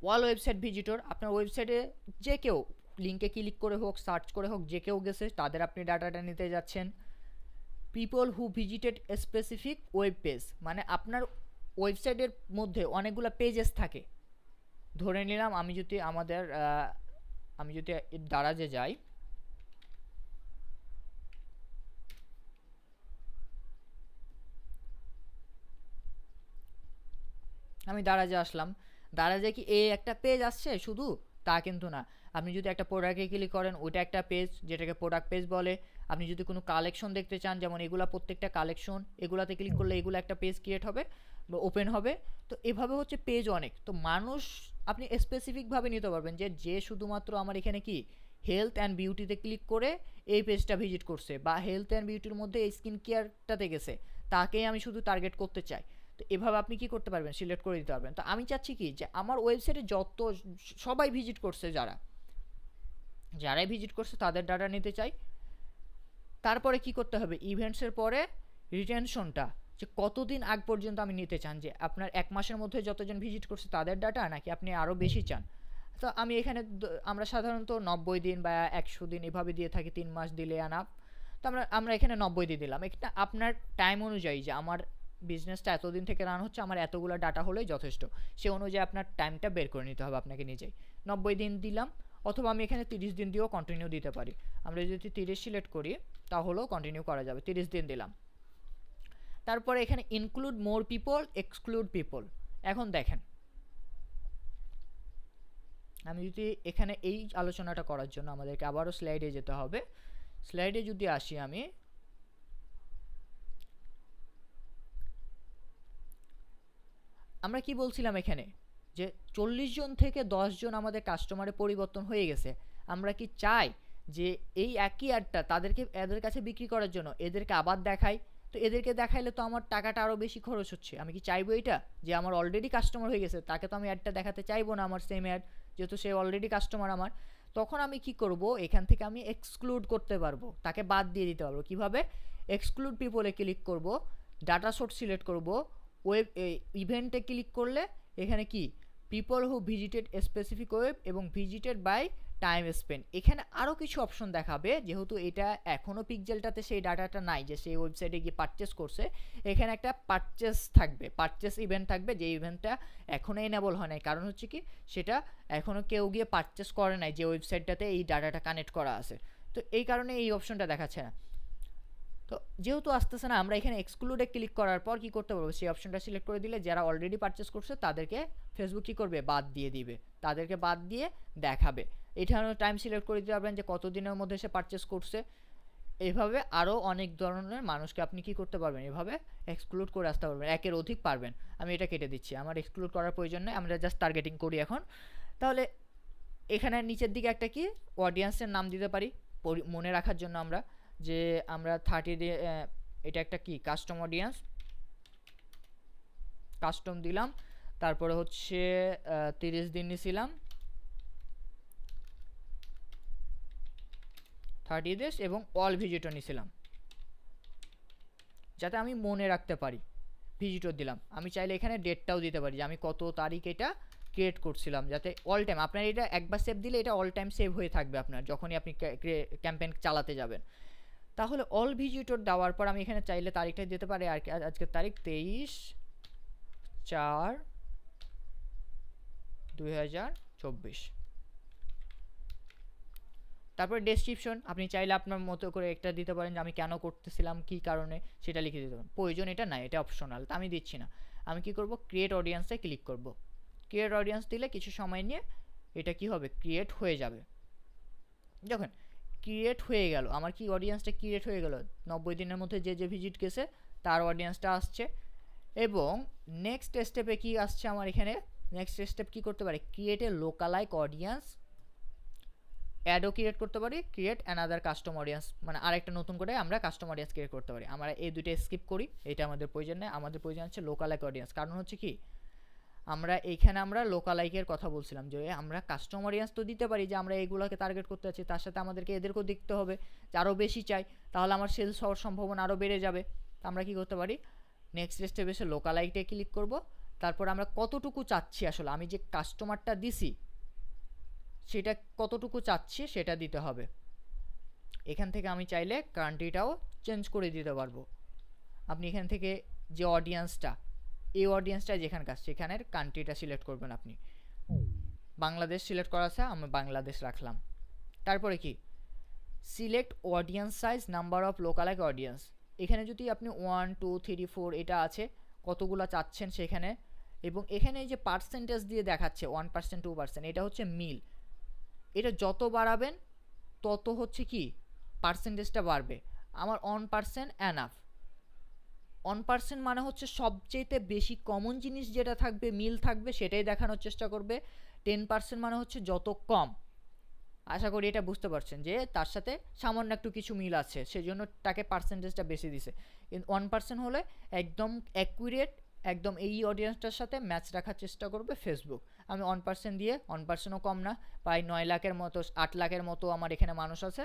ওয়াল ওয়েবসাইট ভিজিটর, আপনার ওয়েবসাইটে যে কেউ লিঙ্কে ক্লিক করে হোক, সার্চ করে হোক, যে কেউ গেছে তাদের আপনি ডাটাটা নিতে যাচ্ছেন। People who visited a specific web page, মানে আপনার ওয়েবসাইটের মধ্যে অনেকগুলো পেজেস থাকে। ধরে নিলাম আমি যদি আমি যদি দারাজে যাই, আমি দারাজে আসলাম, দারাজে কি এই একটা পেজ আসছে শুধু, তা কিন্তু না। আপনি যদি একটা প্রোডাক্টে ক্লিক করেন, ওইটা একটা পেজ, যেটাকে প্রোডাক্ট পেজ বলে। আপনি যদি কোনো কালেকশন দেখতে চান, যেমন এগুলা প্রত্যেকটা কালেকশন, এগুলাতে ক্লিক করলে এগুলো একটা পেজ ক্রিয়েট হবে বা ওপেন হবে। তো এভাবে হচ্ছে পেজ অনেক। তো মানুষ আপনি স্পেসিফিকভাবে নিতে পারবেন যে শুধুমাত্র আমার এখানে কি হেলথ অ্যান্ড বিউটিতে ক্লিক করে এই পেজটা ভিজিট করছে, বা হেলথ অ্যান্ড বিউটির মধ্যে এই স্কিন কেয়ারটাতে গেছে, তাকেই আমি শুধু টার্গেট করতে চাই। তো এভাবে আপনি কি করতে পারবেন, সিলেক্ট করে দিতে পারবেন। তো আমি চাচ্ছি কি, যে আমার ওয়েবসাইটে যত সবাই ভিজিট করছে, যারাই ভিজিট করছে তাদের ডাটা নিতে চাই। তারপরে কি করতে হবে, ইভেন্টসের পরে রিটেনশনটা, যে কতদিন আগ পর্যন্ত আমি নিতে চান, যে আপনার 1 মাসের মধ্যে যতজন ভিজিট করছে তাদের ডাটা, নাকি আপনি আরও বেশি চান। তো আমি এখানে আমরা সাধারণত 90 দিন বা 100 দিন এভাবে দিয়ে থাকি, 3 মাস দিলে আনাপ। তো আমরা এখানে 90 দিয়ে দিলাম। এটা আপনার টাইম অনুযায়ী, যে আমার বিজনেসটা এতদিন থেকে রান হচ্ছে, আমার এতগুলো ডাটা হলেই যথেষ্ট, সে অনুযায়ী আপনার টাইমটা বের করে নিতে হবে আপনাকে নিজেই। 90 দিন দিলাম, অথবা আমি এখানে 30 দিন দিয়েও কন্টিনিউ দিতে পারি। আমরা যদি 30 সিলেক্ট করি তাহলেও কন্টিনিউ করা যাবে, 30 দিন দিলাম। তারপরে এখানে include more people, exclude people. এখন দেখেন, আমি যদি এখানে এই আলোচনাটা করার জন্য আমাদেরকে আবারও স্লাইডে যেতে হবে। স্লাইডে যদি আসি, আমরা কি বলছিলাম এখানে, যে 40 জন থেকে 10 জন আমাদের কাস্টমারে পরিবর্তন হয়ে গেছে। আমরা কি চাই যে এই একই অ্যাডটা এদের কাছে বিক্রি করার জন্য এদেরকে আবার দেখাই? তো এদেরকে দেখাইলে তো আমার টাকাটা আরও বেশি খরচ হচ্ছে। আমি কি চাইবো এটা, যে আমার অলরেডি কাস্টমার হয়ে গেছে তাকে তো আমি অ্যাডটা দেখাতে চাইবো না, আমার সেম অ্যাড, যেহেতু সে অলরেডি কাস্টমার আমার। তখন আমি কি করব, এখান থেকে আমি এক্সক্লুড করতে পারবো, তাকে বাদ দিয়ে দিতে পারবো। কিভাবে? এক্সক্লুড পিপলে ক্লিক করব, ডাটা সোর্স সিলেক্ট করব, ওয়েব ইভেন্টে ক্লিক করলে এখানে কি people who visited specific web এবং ভিজিটেড বাই টাইম স্পেন্ড, এখানে আরও কিছু অপশন দেখাবে। যেহেতু এটা এখনও পিক্সেলটাতে সেই ডাটাটা নাই যে সেই ওয়েবসাইটে গিয়ে পারচেস করছে, এখানে একটা পারচেস থাকবে, পারচেস ইভেন্ট থাকবে, যে ইভেন্টটা এখনও এনেবল হয় নাই। কারণ হচ্ছে কি, সেটা এখনও কেউ গিয়ে পারচেস করে নাই যে ওয়েবসাইটটাতে এই ডাটাটা কানেক্ট করা আছে। তো এই কারণে এই অপশনটা দেখাচ্ছে না। তো যেহেতু আসতেছে না, আমরা এখানে এক্সক্লুডে ক্লিক করার পর কি করতে পারবো, সেই অপশনটা সিলেক্ট করে দিলে যারা অলরেডি পারচেস করছে তাদেরকে ফেসবুক কী করবে, বাদ দিয়ে দিবে, তাদেরকে বাদ দিয়ে দেখাবে। এখানেও টাইম সিলেক্ট করে দিতে পারবেন যে কতদিনের মধ্যে সে পারচেস করছে। এইভাবে আরও অনেক ধরনের মানুষকে আপনি কি করতে পারবেন, এভাবে এক্সক্লুড করে আসতে পারবেন, একের অধিক পারবেন। আমি এটা কেটে দিচ্ছি, আমার এক্সক্লুড করার প্রয়োজন নেই, আমরা জাস্ট টার্গেটিং করি এখন। তাহলে এখানে নিচের দিকে একটা কি অডিয়েন্সের নাম দিতে পারি মনে রাখার জন্য, আমরা 30 দিয়ে এটা একটা কি কাস্টম অডিয়েন্স, কাস্টম দিলাম। তারপরে হচ্ছে 30 দিন নিছিলাম, 30 ডেজ, এবং অল ভিজিটর নিছিলাম, যাতে আমি মনে রাখতে পারি। ভিজিটর দিলাম, আমি চাইলে এখানে ডেটটাও দিতে পারি, যে আমি কত তারিখ এটা ক্রিয়েট করছিলাম, যাতে অল টাইম আপনার এটা একবার সেভ দিলে এটা অল টাইম সেভ হয়ে থাকবে আপনার, যখনই আপনি ক্যাম্পেইন চালাতে যাবেন। তাহলে অল ভিজিটর দেওয়ার পর আমি এখানে চাইলে তারিখটা দিতে পারি, আর আজকের তারিখ 23/4/2024। তারপরে ডেসক্রিপশন আপনি চাইলে আপনার মতো করে একটা দিতে পারেন, যে আমি কেন করতেছিলাম, কী কারণে, সেটা লিখে দিতে পারেন। প্রয়োজন এটা নাই, এটা অপশনাল, তা আমি দিচ্ছি না। আমি কি করব, ক্রিয়েট অডিয়েন্সে ক্লিক করব। ক্রিয়েট অডিয়েন্স দিলে কিছু সময় নিয়ে এটা কি হবে, ক্রিয়েট হয়ে যাবে। দেখুন ক্রিয়েট হয়ে গেল, আমার কি অডিয়েন্সটা ক্রিয়েট হয়ে গেল, 90 দিনের মধ্যে যে যে ভিজিট গেছে তার অডিয়েন্সটা আসছে। এবং নেক্সট স্টেপে কি আসছে আমার এখানে, নেক্সট স্টেপ কি করতে পারি, ক্রিয়েট এ লোকালাইক অডিয়েন্স, অ্যাডও ক্রিয়েট করতে পারি, ক্রিয়েট অ্যানাদার কাস্টম অডিয়েন্স, মানে আরেকটা নতুন করে আমরা কাস্টম অডিয়েন্স ক্রিয়েট করতে পারি। আমরা এই দুইটা স্কিপ করি, এটা আমাদের প্রয়োজন নেই। আমাদের প্রয়োজন হচ্ছে লোকালাইক অডিয়েন্স। কারণ হচ্ছে কি, আমরা এইখানে আমরা লোকালাইকের কথা বলছিলাম যে আমরা কাস্টম অডিয়েন্স তো দিতে পারি, যে আমরা এইগুলোকে টার্গেট করতে যাচ্ছি, তার সাথে আমাদেরকে এদেরকেও দেখতে হবে যে আরও বেশি চাই, তাহলে আমার সেলস হওয়ার সম্ভাবনা আরও বেড়ে যাবে। তো আমরা কি করতে পারি, নেক্সট স্টেপে এসে লোকালাইটে ক্লিক করব। তারপর আমরা কতটুকু চাচ্ছি, আসলে আমি যে কাস্টমারটা দিছি সেটা কতটুকু চাচ্ছি সেটা দিতে হবে। এখান থেকে আমি চাইলে কান্ট্রিটাও চেঞ্জ করে দিতে পারবো। আপনি এখান থেকে যে অডিয়েন্সটা, এই অডিয়েন্সটা যেখানকার সেখানের কান্ট্রিটা সিলেক্ট করবেন। আপনি বাংলাদেশ সিলেক্ট করা আছে, আমি বাংলাদেশ রাখলাম। তারপরে কি, select audience size, number of লোকালাইক audience. এখানে যদি আপনি 1 2 3 4 এটা আছে কতগুলো চাচ্ছেন সেখানে, এবং এখানে এই যে পার্সেন্টেজ দিয়ে দেখাচ্ছে 1% 2%, এটা হচ্ছে মিল। এটা যত বাড়াবেন তত হচ্ছে কি পার্সেন্টেজটা বাড়বে। আমার 1% এনাফ। 1% মানে হচ্ছে সবচেয়ে বেশি কমন জিনিস যেটা থাকবে, মিল থাকবে, সেটাই দেখানোর চেষ্টা করবে। 10% মানে হচ্ছে যত কম। আশা করি এটা বুঝতে পারছেন যে তার সাথে সামান্য একটু কিছু মিল আছে, সেজন্য তাকে পার্সেন্টেজটা বেশি দিছে। কিন্তু 1% হলে একদম অ্যাকুরেট, একদম এই অডিয়েন্সটার সাথে ম্যাচ রাখার চেষ্টা করবে ফেসবুক। আমি 1% দিয়ে, 1%ও কম না, প্রায় 9 লাখের মতো 8 লাখের মতো আমার এখানে মানুষ আছে।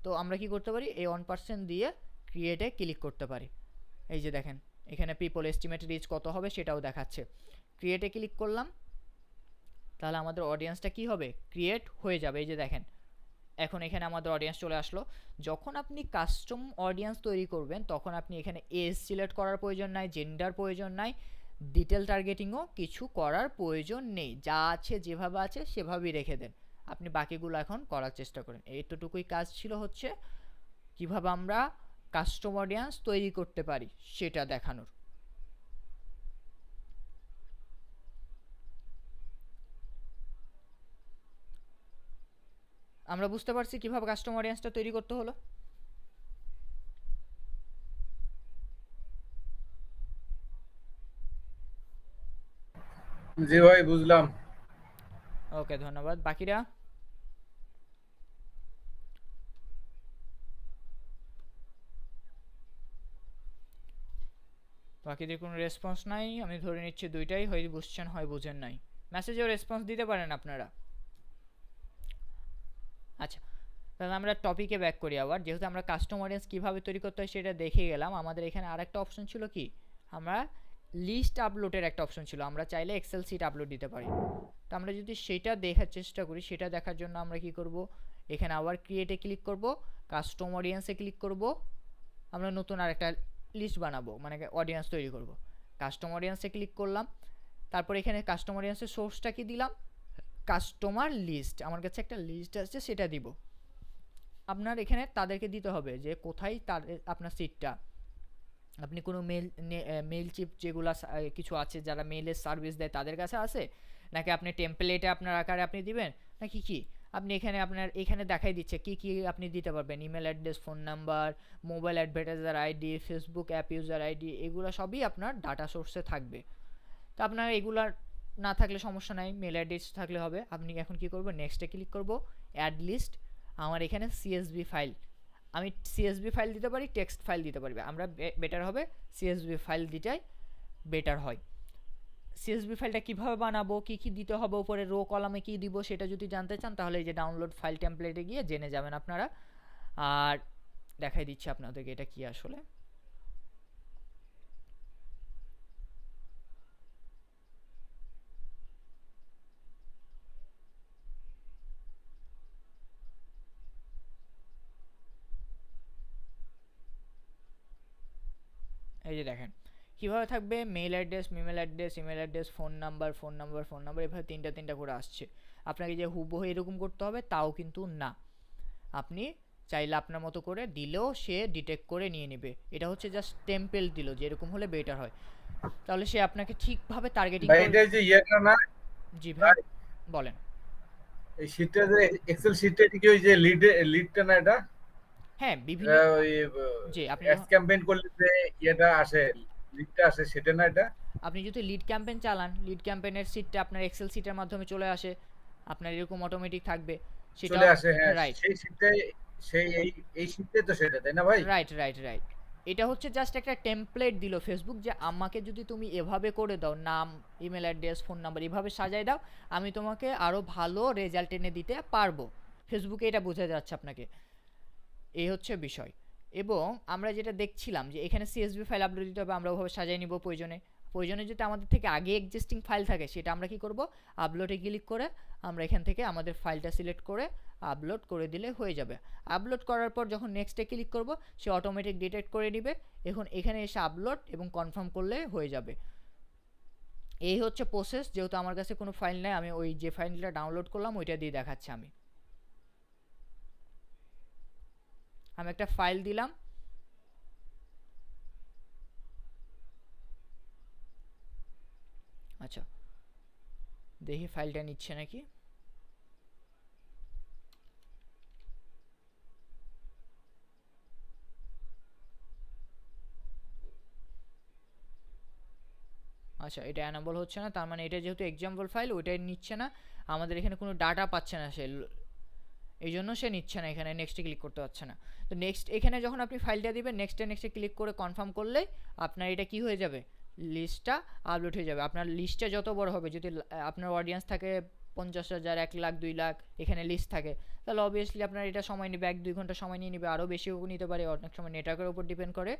তো আমরা কি করতে পারি, এই 1% দিয়ে ক্রিয়েটে ক্লিক করতে পারি। এই যে দেখেন এখানে পিপল এস্টিমেট রিচ কত হবে সেটাও দেখাচ্ছে। ক্রিয়েটে ক্লিক করলাম, তাহলে আমাদের অডিয়েন্সটা কি হবে, ক্রিয়েট হয়ে যাবে। এই যে দেখেন এখন এখানে আমাদের অডিয়েন্স চলে আসলো। যখন আপনি কাস্টম অডিয়েন্স তৈরি করবেন তখন আপনি এখানে এজ সিলেক্ট করার প্রয়োজন নাই, জেন্ডার প্রয়োজন নাই, ডিটেল টার্গেটিংও কিছু করার প্রয়োজন নেই। যা আছে যেভাবে আছে সেভাবেই রেখে দেন, আপনি বাকিগুলো এখন করার চেষ্টা করেন। এইটুকুই কাজ ছিল হচ্ছে কিভাবে আমরা কাস্টম অডিয়েন্স তৈরি করতে পারি সেটা দেখানোর। আমরা বুঝতে পারছি কিভাবে কাস্টম অডিয়েন্সটা তৈরি করতে হলো। জি ভাই বুঝলাম। ওকে ধন্যবাদ। বাকিরা, বাকিদের কোনো রেসপন্স নাই, আমি ধরে নিচ্ছি দুইটাই হয় বুঝছেন হয় বুঝেন নাই। মেসেজেও রেসপন্স দিতে পারেন আপনারা। আচ্ছা, তাহলে আমরা টপিকে ব্যাক করি আবার। যেহেতু আমরা কাস্টম অডিয়েন্স কীভাবে তৈরি করতে হয় সেটা দেখে গেলাম, আমাদের এখানে আরেকটা অপশন ছিল কি, আমরা লিস্ট আপলোডের একটা অপশন ছিল, আমরা চাইলে এক্সেল শিট আপলোড দিতে পারি। তো আমরা যদি সেটা দেখার চেষ্টা করি, সেটা দেখার জন্য আমরা কি করব, এখানে আবার ক্রিয়েটে ক্লিক করব, কাস্টম অডিয়েন্সে ক্লিক করব, আমরা নতুন আরেকটা লিস্ট বানাবো, মানে অডিয়েন্স তৈরি করব। কাস্টম অডিয়েন্সে ক্লিক করলাম, তারপর এখানে কাস্টম অডিয়েন্সের সোর্সটা কি দিলাম, কাস্টমার লিস্ট। আমার কাছে একটা লিস্ট আছে সেটা দিব। আপনার এখানে তাদেরকে দিতে হবে যে কোথায় তার আপনার সিটটা, আপনি কোনো মেল চিপ যেগুলো কিছু আছে যারা মেলের সার্ভিস দেয় তাদের কাছে আছে, নাকি আপনি টেমপ্লেটে আপনার আকারে আপনি দিবেন, নাকি কি আপনি এখানে আপনার এখানে দেখাই দিচ্ছে কি কি আপনি দিতে পারবেন, email address, phone number, mobile advertiser ID, Facebook app user ID, এগুলো সবই আপনার ডাটা সোর্সে থাকবে। তো আপনার এগুলার না থাকলে সমস্যা নাই, মেল অ্যাড্রেস থাকলে হবে। আপনি এখন কি করব, নেক্সটে ক্লিক করব, অ্যাড লিস্ট। আমার এখানে সিএসভি ফাইল, আমি সিএসভি ফাইল দিতে পারি, টেক্সট ফাইল দিতে পারবে, আমরা বেটার হবে সিএসভি ফাইল দিটাই বেটার হয়। সিএসভি ফাইলটা কীভাবে বানাবো, কী কী দিতে হবে, উপরে রো কলামে কী দিব সেটা যদি জানতে চান তাহলে এই যে ডাউনলোড ফাইল টেমপ্লেটে গিয়ে জেনে যাবেন আপনারা। আর দেখাই দিচ্ছি আপনাদেরকে এটা কি আসলে। এই যে দেখেন কীভাবে থাকবে, mail address, email address, email address, phone number, phone number, phone number, এভাবে তিনটা করে আসছে। আপনাকে যে হুবহু এরকম করতে হবে তাও কিন্তু না, আপনি চাইলে আপনার মতো করে দিলেও সে ডিটেক্ট করে নিয়ে নেবে। এটা হচ্ছে জাস্ট টেম্পেল দিল, যেরকম হলে বেটার হয়। তাহলে সে আপনাকে ঠিকভাবে টার্গেটিং ভাই করবে। এটা যে ইয়েটা না জি ভাই, ভাই, বলেন। এই শীটটা যে এক্সেল শীটটা কি ওই যে লিডটা না এটা হ্যাঁ, বিভিন্ন ওই জি, আপনি অ্যাডস যখন ক্যাম্পেইন করলে যে ইয়েটা আসে লিডটা আসে সেটা না এটা আপনি যদি লিড ক্যাম্পেইন চালান, লিড ক্যাম্পেইনের সিটটা আপনার এক্সেল সিটের মাধ্যমে চলে আসে। আপনার এরকম অটোমেটিক থাকবে। চলে সেটাও আসে, হ্যাঁ রাইট। সেই শীটটাই সেই এই শীটটাই তো সেটা তাই না ভাই? Right, right, right. এটা হচ্ছে জাস্ট একটা টেমপ্লেট দিল ফেসবুক যে আমাকে যদি তুমি এভাবে করে দাও, নাম, ইমেল অ্যাড্রেস, ফোন নাম্বার এভাবে সাজায় দাও, আমি তোমাকে আরও ভালো রেজাল্ট এনে দিতে পারবো। ফেসবুকে এটা বোঝা যাচ্ছে আপনাকে। এই হচ্ছে বিষয়। এবং আমরা যেটা দেখছিলাম যে এখানে সিএসভি ফাইল আপলোড দিতে হবে, আমরা ওভাবে সাজিয়ে নিব প্রয়োজনে যদি আমাদের থেকে আগে এক্সিস্টিং ফাইল থাকে সেটা আমরা কি করব, আপলোডে ক্লিক করে আমরা এখান থেকে আমাদের ফাইলটা সিলেক্ট করে আপলোড করে দিলে হয়ে যাবে। আপলোড করার পর যখন নেক্সটে ক্লিক করব সে অটোমেটিক ডিটেক্ট করে নেবে। এখন এখানে এসে আপলোড এবং কনফার্ম করলে হয়ে যাবে। এই হচ্ছে প্রসেস। যেহেতু আমার কাছে কোনো ফাইল নেই, আমি ওই যে ফাইলটা ডাউনলোড করলাম ওইটা দিয়ে দেখাচ্ছি। আমি একটা ফাইল দিলাম। আচ্ছা, দেখি ফাইলটা নিচ্ছে নাকি। আচ্ছা, এটা অ্যানাবল হচ্ছে না, তার মানে এটা যেহেতু এক্সাম্পল ফাইল ওইটাই নিচ্ছে না, আমাদের এখানে কোনো ডাটা পাচ্ছে না সে, এই জন্য সে নিচ্ছে না, এখানে নেক্সটে ক্লিক করতে পারছে না। তো নেক্সট এখানে যখন আপনি ফাইলটা দিবেন নেক্সটে ক্লিক করে কনফার্ম করলেই আপনার এটা কি হয়ে যাবে, লিস্টটা আপলোড হয়ে যাবে। আপনার লিস্টটা যত বড় হবে, যদি আপনার অডিয়েন্স থাকে 50,000, 1 লাখ, 2 লাখ, এখানে লিস্ট থাকে, তাহলে অবভিয়াসলি আপনার এটা সময় নেবে, 1-2 ঘন্টা সময় নিয়ে নেবে, আরও বেশিও নিতে পারে, অনেক সময় নেটওয়ার্কের উপর ডিপেন্ড করে।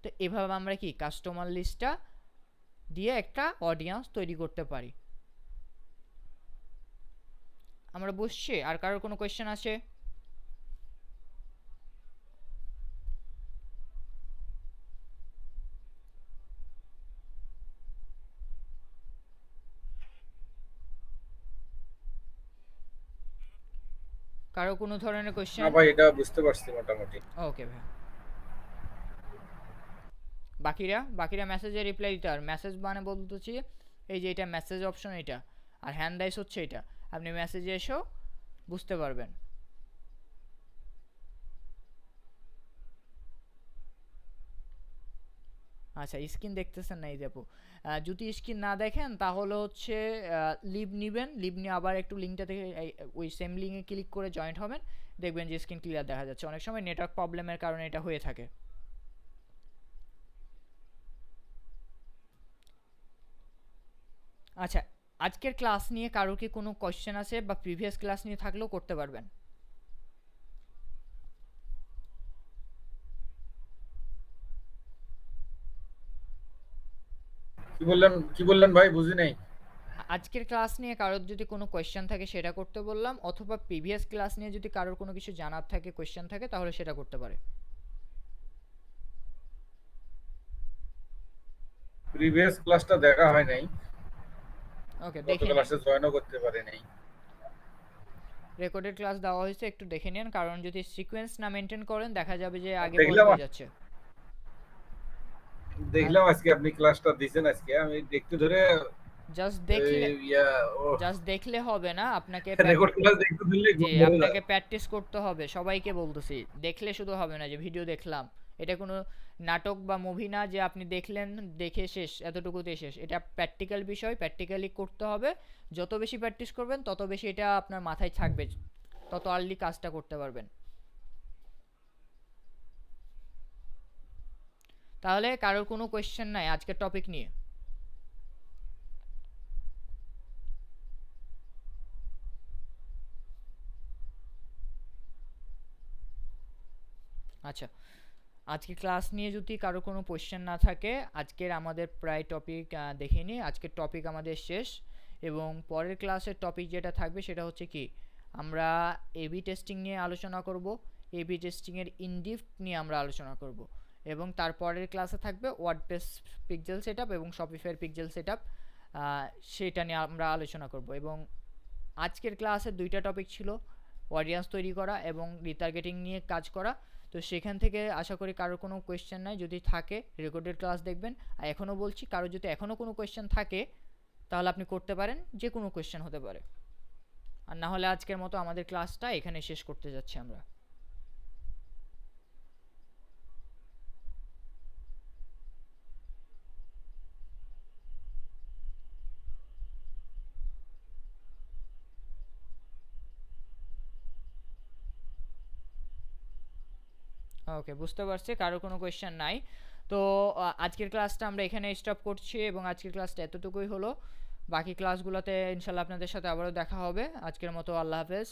তো এভাবে আমরা কি কাস্টমার লিস্টটা দিয়ে একটা অডিয়েন্স তৈরি করতে পারি। আমরা বুঝছি? আর কারোর কোনো কোয়েশ্চেন আছে? কারো কোনো ধরনের না কোয়েশ্চেন? ভাই এটা বুঝতে পারছি মোটামুটি। ওকে ভাই। বাকিরা মেসেজে রিপ্লাই দিতে, আর মেসেজ মানে বলতেছি এই যে এটা মেসেজ অপশন, এটা আর হ্যান্ড রাইস হচ্ছে এটা, আপনি মেসেজে এসেও বুঝতে পারবেন। আচ্ছা, স্ক্রিন দেখতেছেন না এই যে আপু, যদি স্ক্রিন না দেখেন তাহলে হচ্ছে লিভ নিবেন, লিভ নিয়ে আবার একটু লিঙ্কটা থেকে ওই সেম লিঙ্কে ক্লিক করে জয়েন্ট হবেন, দেখবেন যে স্ক্রিন ক্লিয়ার দেখা যাচ্ছে। অনেক সময় নেটওয়ার্ক প্রবলেমের কারণে এটা হয়ে থাকে। আচ্ছা, আজকের ক্লাস নিয়ে কারো কি কোনো কোয়েশ্চেন আছে, বা প্রিভিয়াস ক্লাস নিয়ে থাকলেও করতে পারবেন। কি বললেন ভাই বুঝি নাই? আজকের ক্লাস নিয়ে কারোর যদি কোনো কোয়েশ্চেন থাকে সেটা করতে বললাম, অথবা প্রিভিয়াস ক্লাস নিয়ে যদি কারোর কোনো কিছু জানার থাকে, কোয়েশ্চেন থাকে, তাহলে সেটা করতে পারে। প্রিভিয়াস ক্লাসটা দেখা হয় নাই, ওকে, গত দেখে নিন। ক্লাসে জয়েনও করতে পারি নাই। রেকর্ডেড ক্লাস দেওয়া হয়েছে, একটু দেখে নিন, কারণ যদি সিকোয়েন্স না মেনটেন করেন দেখা যাবে যে আগে পরে দেখলাম হয়ে যাচ্ছে। দেখলাম আজকে আপনি ক্লাসটা দিয়েছেন, আজকে আমি একটু ধরে জাস্ট দেখলে ইয়া ও জাস্ট দেখলে হবে না, আপনাকে রেকর্ড ক্লাস একটু দিলে যে ঘুম ধরে যায়। আপনাকে প্র্যাকটিস করতে হবে। সবাইকে বলতেছি, দেখলে শুধু হবে না যে ভিডিও দেখলাম, এটা কোনো নাটক বা মুভি না যে আপনি দেখলেন, দেখে শেষ, এতটুকুতেই শেষ। এটা প্র্যাকটিক্যাল বিষয়, প্র্যাকটিক্যালি করতে হবে। যত বেশি প্র্যাকটিস করবেন তত বেশি এটা আপনার মাথায় থাকবে, তত আর্লি কাজটা করতে পারবেন। তাহলে কারোর কোনো কোয়েশ্চেন নাই আজকের টপিক নিয়ে? আচ্ছা, আজকে ক্লাস নিয়ে যদি কারো কোনো কোয়েশ্চেন না থাকে, আজকের আমাদের প্রায় টপিক দেখে নিই। আজকের টপিক আমাদের শেষ, এবং পরের ক্লাসের টপিক যেটা থাকবে সেটা হচ্ছে কি, আমরা এবি টেস্টিং নিয়ে আলোচনা করব। এবি টেস্টিংয়ের ইনডিপথ নিয়ে আমরা আলোচনা করব, এবং তারপরের ক্লাসে থাকবে ওয়ার্ডপ্রেস পিক্সেল সেটআপ এবং শপিফাইয়ের পিক্সেল সেটআপ, সেটা নিয়ে আমরা আলোচনা করব। এবং আজকের ক্লাসে দুইটা টপিক ছিল, অডিয়েন্স তৈরি করা এবং রিটার্গেটিং নিয়ে কাজ করা। তো সেখান থেকে আশা করি কারোর কোনো কোয়েশ্চেন নাই, যদি থাকে রেকর্ডেড ক্লাস দেখবেন। আর এখনও বলছি, কারো যদি এখনও কোনো কোয়েশ্চেন থাকে তাহলে আপনি করতে পারেন, যে কোনো কোয়েশ্চেন হতে পারে। আর না হলে আজকের মতো আমাদের ক্লাসটা এখানে শেষ করতে যাচ্ছি আমরা। ওকে, বুঝতে পারছি কারো কোনো কোয়েশ্চেন নাই। তো আজকের ক্লাসটা আমরা এখানে স্টপ করছি এবং আজকের ক্লাসটা এতটুকুই হলো। বাকি ক্লাসগুলোতে ইনশাল্লাহ আপনাদের সাথে আবারও দেখা হবে। আজকের মতো আল্লাহ হাফেজ।